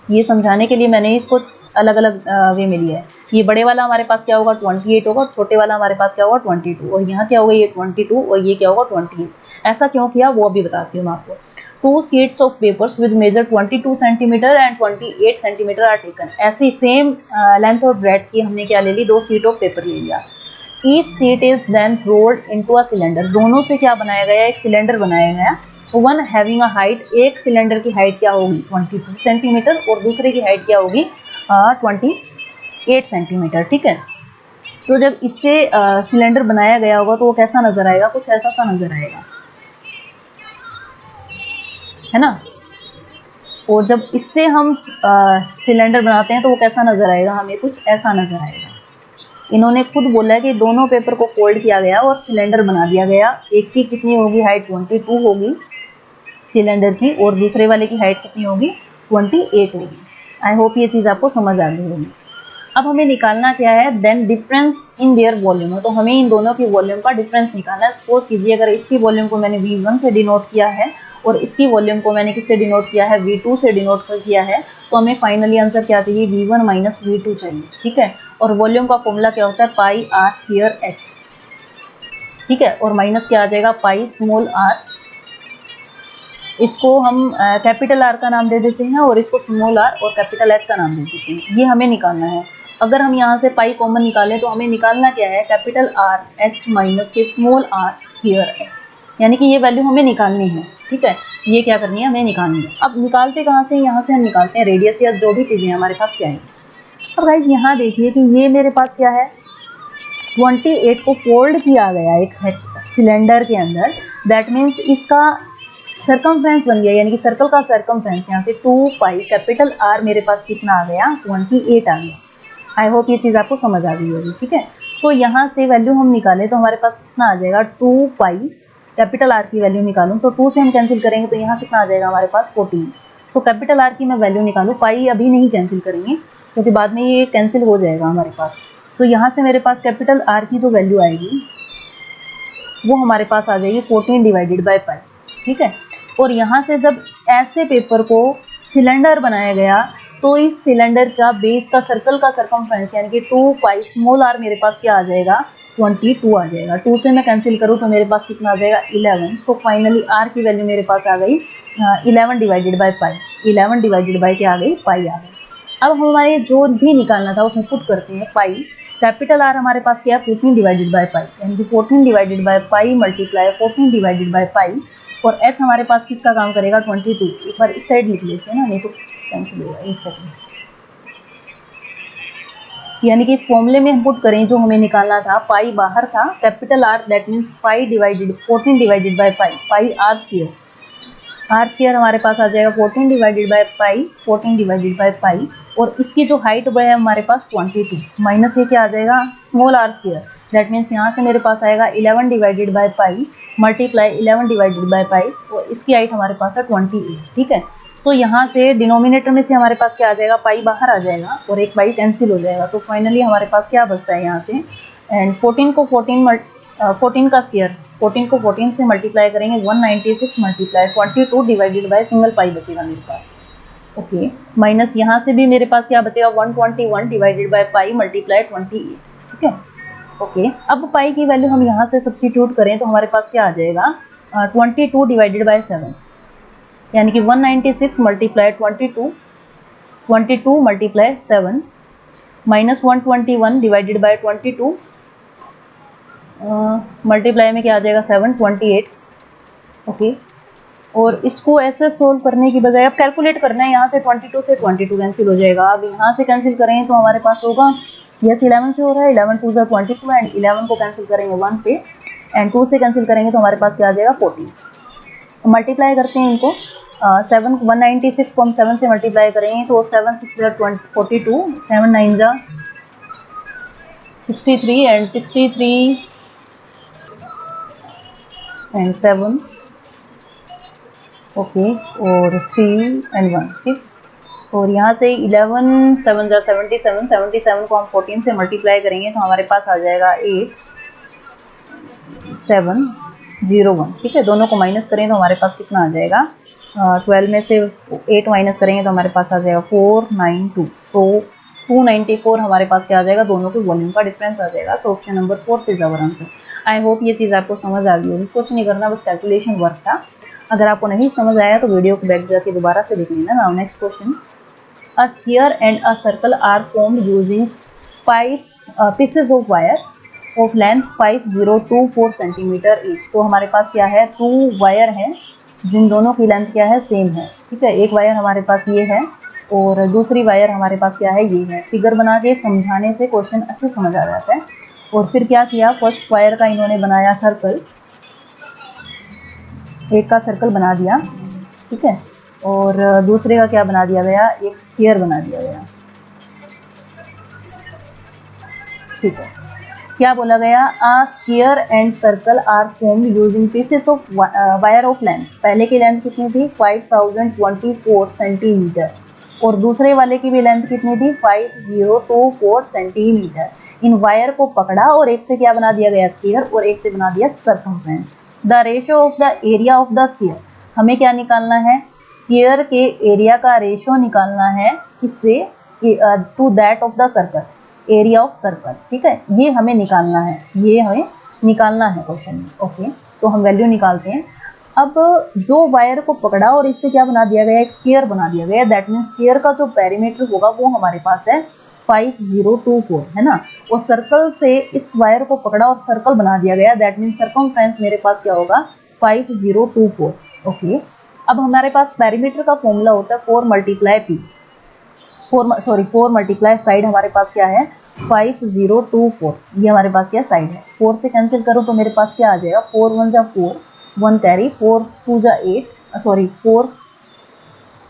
ये समझाने के लिए मैंने इसको अलग अलग वे में लिया है। ये बड़े वाला हमारे पास क्या होगा 28 होगा और छोटे वाला हमारे पास क्या होगा 22 और यहाँ क्या होगा ये 22 और ये क्या होगा 28। ऐसा क्यों किया वो अभी बताती हूँ मैं आपको। 2 sheets of papers with measure 22 centimetre and 28 centimetre are taken. ऐसी सेम लेंथ और ब्रेड्थ की हमने क्या ले ली, 2 शीट ऑफ पेपर ले लिया। Each sheet is then rolled into a cylinder. दोनों से क्या बनाया गया, एक सिलेंडर बनाया गया। वन हैविंग अ हाइट, एक सिलेंडर की हाइट क्या होगी 22 सेंटीमीटर और दूसरे की हाइट क्या होगी 28 सेंटीमीटर। ठीक है, तो जब इससे सिलेंडर बनाया गया होगा तो वो कैसा नजर आएगा, कुछ ऐसा सा नजर आएगा, है ना। और जब इससे हम सिलेंडर बनाते हैं तो वो कैसा नजर आएगा, हमें कुछ ऐसा नजर आएगा। इन्होंने खुद बोला है कि दोनों पेपर को फोल्ड किया गया और सिलेंडर बना दिया गया। एक की कितनी होगी हाइट 22 होगी सिलेंडर की और दूसरे वाले की हाइट कितनी होगी 28 होगी। आई होप ये चीज़ आपको समझ आ गई होगी। अब हमें निकालना क्या है, then difference in their volume. तो हमें इन दोनों की वॉल्यूम का डिफरेंस निकालना है। सपोज कीजिए अगर इसकी वॉल्यूम को मैंने V1 से डिनोट किया है और इसकी वॉल्यूम को मैंने किससे डिनोट किया है, V2 से डिनोट किया है, तो हमें फाइनली आंसर क्या चाहिए, V1 माइनस V2 चाहिए। ठीक है, और वॉल्यूम का फॉर्मूला क्या होता है, पाई आर स्क्वायर एच। ठीक है, और माइनस क्या आ जाएगा, पाई स्मॉल आर। इसको हम कैपिटल आर का नाम दे देते हैं और इसको स्मॉल आर और कैपिटल एच का नाम दे देते हैं। ये हमें निकालना है। अगर हम यहाँ से पाई कॉमन निकालें तो हमें निकालना क्या है, कैपिटल आर एच माइनस के स्मॉल आर स्क्वायर एच, यानी कि ये वैल्यू हमें निकालनी है। ठीक है, ये क्या करनी है, हमें निकालनी है। अब निकालते कहाँ से, यहाँ से हम निकालते हैं रेडियस या जो भी चीज़ें हमारे पास क्या है। अब गाइस यहाँ देखिए कि ये मेरे पास क्या है, 28 को फोल्ड किया गया एक सिलेंडर के अंदर। दैट मीन्स इसका सरकमफ्रेंस बन गया, यानी कि सर्कल का सरकमफ्रेंस यहाँ से 2 पाई कैपिटल आर मेरे पास कितना आ गया, 28 आ गया। आई होप ये चीज़ आपको समझ आ गई होगी। ठीक है, तो यहाँ से वैल्यू हम निकालें तो हमारे पास कितना आ जाएगा, 2 पाई कैपिटल आर की वैल्यू निकालूं तो 2 से हम कैंसिल करेंगे तो यहाँ कितना आ जाएगा हमारे पास 14। तो कैपिटल आर की मैं वैल्यू निकालूं, पाई अभी नहीं कैंसिल करेंगे क्योंकि बाद में ये कैंसिल हो जाएगा हमारे पास। तो यहाँ से मेरे पास कैपिटल आर की जो वैल्यू आएगी वो हमारे पास आ जाएगी 14 डिवाइडेड बाई पाई। ठीक है, और यहाँ से जब ऐसे पेपर को सिलेंडर बनाया गया तो इस सिलेंडर का बेस का सर्कल का सरकमफ्रेंस यानी कि 2 पाई स्मॉल आर मेरे पास क्या आ जाएगा, 22 आ जाएगा। 2 से मैं कैंसिल करूँ तो मेरे पास कितना आ जाएगा 11। सो फाइनली आर की वैल्यू मेरे पास आ गई 11 divided by pi. 11 divided by क्या आ गई, पाई आ गई। अब हमारे जो भी निकालना था उसमें पुट करते हैं पाई। कैपिटल आर हमारे पास क्या है 14 डिवाइडेड बाई पाई, यानी कि 14 divided by pi multiply 14 divided by pi. और एच हमारे पास किसका काम करेगा 22। एक बार इस साइड लिख लेते हैं ना, नहीं तो कैंसिल होगा। एक सेकंड, यानी कि इस फॉर्मूले में हम पुट करें जो हमें निकालना था, पाई बाहर था, capital R that means pi divided 14 divided by pi, pi R square. R square हमारे पास आ जाएगा 14 divided by pi, 14 divided by pi. और इसकी जो हाइट वो है हमारे पास 22 माइनस ये क्या आ जाएगा small R square. That means यहाँ से मेरे पास आएगा 11 divided by pi multiply 11 divided by pi और इसकी हाइट हमारे पास है 28। ठीक है, तो यहाँ से डिनोमिनेटर में से हमारे पास क्या आ जाएगा, पाई बाहर आ जाएगा और एक पाई कैंसिल हो जाएगा। तो फाइनली हमारे पास क्या बचता है यहाँ से, एंड 14 को 14 का स्क्वायर 14 को 14 से मल्टीप्लाई करेंगे 196 मल्टीप्लाई 22 डिवाइडेड बाई सिंगल पाई बचेगा मेरे पास। ओके, माइनस यहाँ से भी मेरे पास क्या बचेगा 121 डिवाइडेड बाई पाई मल्टीप्लाई 28। ठीक है, ओके। अब पाई की वैल्यू हम यहाँ से सब्स्टिट्यूट करें तो हमारे पास क्या आ जाएगा 22 डिवाइडेड बाई 7, यानी कि 196 multiply 22 multiply 7 minus 121 divided by 22 multiply में क्या आ जाएगा 7 28। ओके, और इसको ऐसे सोल्व करने की बजाय अब कैलकुलेट करना है। यहाँ से 22 से 22 कैंसिल हो जाएगा। अब यहाँ से कैंसिल करें तो हमारे पास होगा, यस 11 से हो रहा है, 11 2 22 एंड 11 को कैंसिल करेंगे 1 पे एंड 2 से कैंसिल करेंगे तो हमारे पास क्या आ जाएगा 14। मल्टीप्लाई करते हैं इनको 196 को हम 7 से मल्टीप्लाई करेंगे तो 7 6 42, 7 9 जा 63 एंड 63 एंड 7 ओके और 3 एंड 1। ठीक, और यहाँ से 11 7 जा 77, 77 को हम 14 से मल्टीप्लाई करेंगे तो हमारे पास आ जाएगा 8 7 0 1। ठीक है, दोनों को माइनस करें तो हमारे पास कितना आ जाएगा 12 में से 8 माइनस करेंगे तो हमारे पास आ जाएगा 4 9 2। सो 294 हमारे पास क्या आ जाएगा, दोनों के वॉल्यूम का डिफरेंस आ जाएगा। So option number 4 is our answer. I hope ये चीज़ आपको समझ आ गई होगी। कुछ नहीं करना, बस कैलकुलेशन वर्क था। अगर आपको नहीं समझ आया तो वीडियो को बैक जाके दोबारा से देख लेना। Now next question, a sphere and a circle are formed using pieces of wire of length 5024 centimetre each. तो हमारे पास क्या है, 2 वायर हैं जिन दोनों की लेंथ क्या है, सेम है। ठीक है, एक वायर हमारे पास ये है और दूसरी वायर हमारे पास क्या है, ये है। फिगर बना के समझाने से क्वेश्चन अच्छे समझ आ जाता है। और फिर क्या किया, फर्स्ट वायर का इन्होंने बनाया सर्कल, एक का सर्कल बना दिया, ठीक है, और दूसरे का क्या बना दिया गया, एक स्फीयर बना दिया गया। ठीक है, क्या बोला गया, a sphere and circle are formed using pieces of wire of length. पहले की लेंथ कितनी थी, 5024 सेंटीमीटर, और दूसरे वाले की भी लेंथ कितनी थी, 5024 सेंटीमीटर। इन वायर को पकड़ा और एक से क्या बना दिया गया, स्फीयर, और एक से बना दिया circumference. The ratio of the area of the sphere, हमें क्या निकालना है, स्फीयर के एरिया का रेशियो निकालना है, किससे, to that of the circle, area of circle. ठीक है, ये हमें निकालना है, ये हमें निकालना है क्वेश्चन में। ओके, तो हम वैल्यू निकालते हैं। अब जो वायर को पकड़ा और इससे क्या बना दिया गया, एक स्फीयर बना दिया गया। दैट मीन्स स्फीयर का जो पेरीमीटर होगा वो हमारे पास है 5024, है ना। और सर्कल से इस वायर को पकड़ा और सर्कल बना दिया गया। दैट मीन्स सर्कमफ्रेंस मेरे पास क्या होगा, 5024। ओके, अब हमारे पास पेरीमीटर का फॉर्मूला होता है 4 मल्टीप्लाई पी, 4 मल्टीप्लाई साइड हमारे पास क्या है, 5024। ये हमारे पास क्या साइड है, 4 से कैंसिल करूँ तो मेरे पास क्या आ जाएगा, 4 1 जा 4, 1 कैरी, 4 2 जा 8, सॉरी 4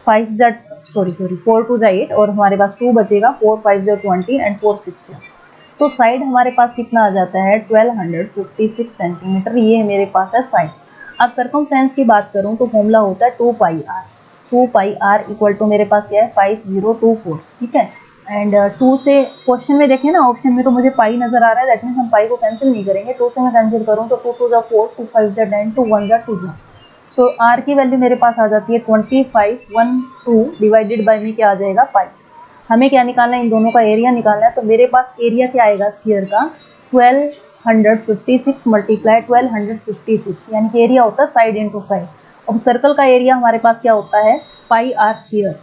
5 जा 4 2 जा 8, और हमारे पास 2 बचेगा, 4 5 जा 20 एंड 4 6 जा। तो साइड हमारे पास कितना आ जाता है, 1256 सेंटीमीटर, ये मेरे पास है साइड। अब सर्कमफ्रेंस की बात करूँ तो फॉर्मूला होता है 2 pi R. 2 pi R equal to मेरे पास क्या है, 5024। ठीक है, एंड 2 से क्वेश्चन में देखें ना, ऑप्शन में तो मुझे पाई नजर आ रहा है। दैट मीन्स हम पाई को कैंसिल नहीं करेंगे। 2 से मैं कैंसिल करूँ तो 2 2 जा 4, 2 5 जा 10, 2 1 जा 2 जा। सो आर की वैल्यू मेरे पास आ जाती है 2512 डिवाइडेड बाई में क्या आ जाएगा, पाई। हमें क्या निकालना है, इन दोनों का एरिया निकालना है। तो मेरे पास एरिया क्या आएगा स्फीयर का, 1256 मल्टीप्लाई 1256, यानी कि एरिया होता है साइड इंटू साइड। अब सर्कल का एरिया हमारे पास क्या होता है, पाई आर स्क्वायर।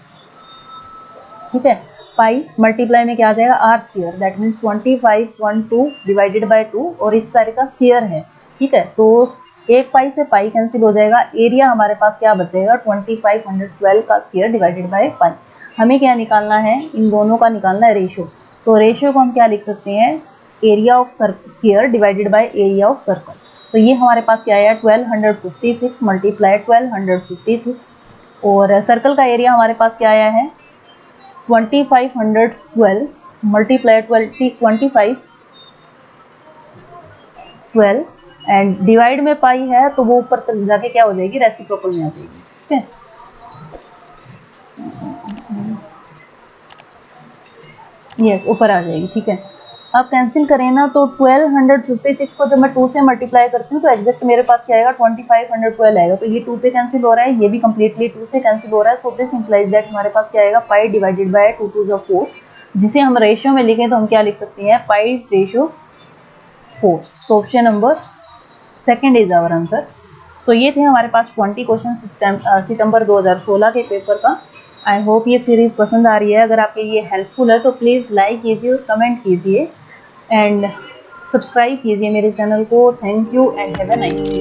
ठीक है, पाई मल्टीप्लाई में क्या आ जाएगा, R square. That means 2512 divided by 2, और इस सारे का स्क्वायर है। ठीक है, तो एक पाई से पाई कैंसिल हो जाएगा। एरिया हमारे पास क्या बचेगा, 2512 का स्क्वायर डिवाइडेड बाई पाई। हमें क्या निकालना है, इन दोनों का निकालना है रेशियो। तो रेशियो को हम क्या लिख सकते हैं, area of square divided by area of circle. तो ये हमारे पास क्या आया, 1256 मल्टीप्लाई 1256, और सर्कल का एरिया हमारे पास क्या आया है, 2512 मल्टीप्लाई 2512 एंड डिवाइड में पाई है, तो वो ऊपर चल जाके क्या हो जाएगी, रेसिप्रोकल में आ जाएगी। ठीक है, यस, ऊपर आ जाएगी। ठीक है, अब कैंसिल करें ना तो 1256 को जब मैं 2 से मल्टीप्लाई करती हूँ तो एग्जैक्ट मेरे पास क्या आएगा, 2512 आएगा। तो ये 2 पे कैंसिल हो रहा है, ये भी कम्प्लीटली 2 से कैंसिल हो रहा है। सो दिस इंप्लाइज दैट हमारे पास क्या आएगा, पाई डिवाइडेड बाय 2 2 जा 4, जिसे हम रेशियो में लिखें तो हम क्या लिख सकते हैं, pi ratio 4। So option number 2 is our answer. So ये थे हमारे पास 20 क्वेश्चन सितंबर 2016 के पेपर का। आई होप ये सीरीज़ पसंद आ रही है। अगर आपके ये हेल्पफुल है तो प्लीज़ लाइक कीजिए, कमेंट कीजिए एंड सब्सक्राइब कीजिए मेरे चैनल को। Thank you and have a nice day.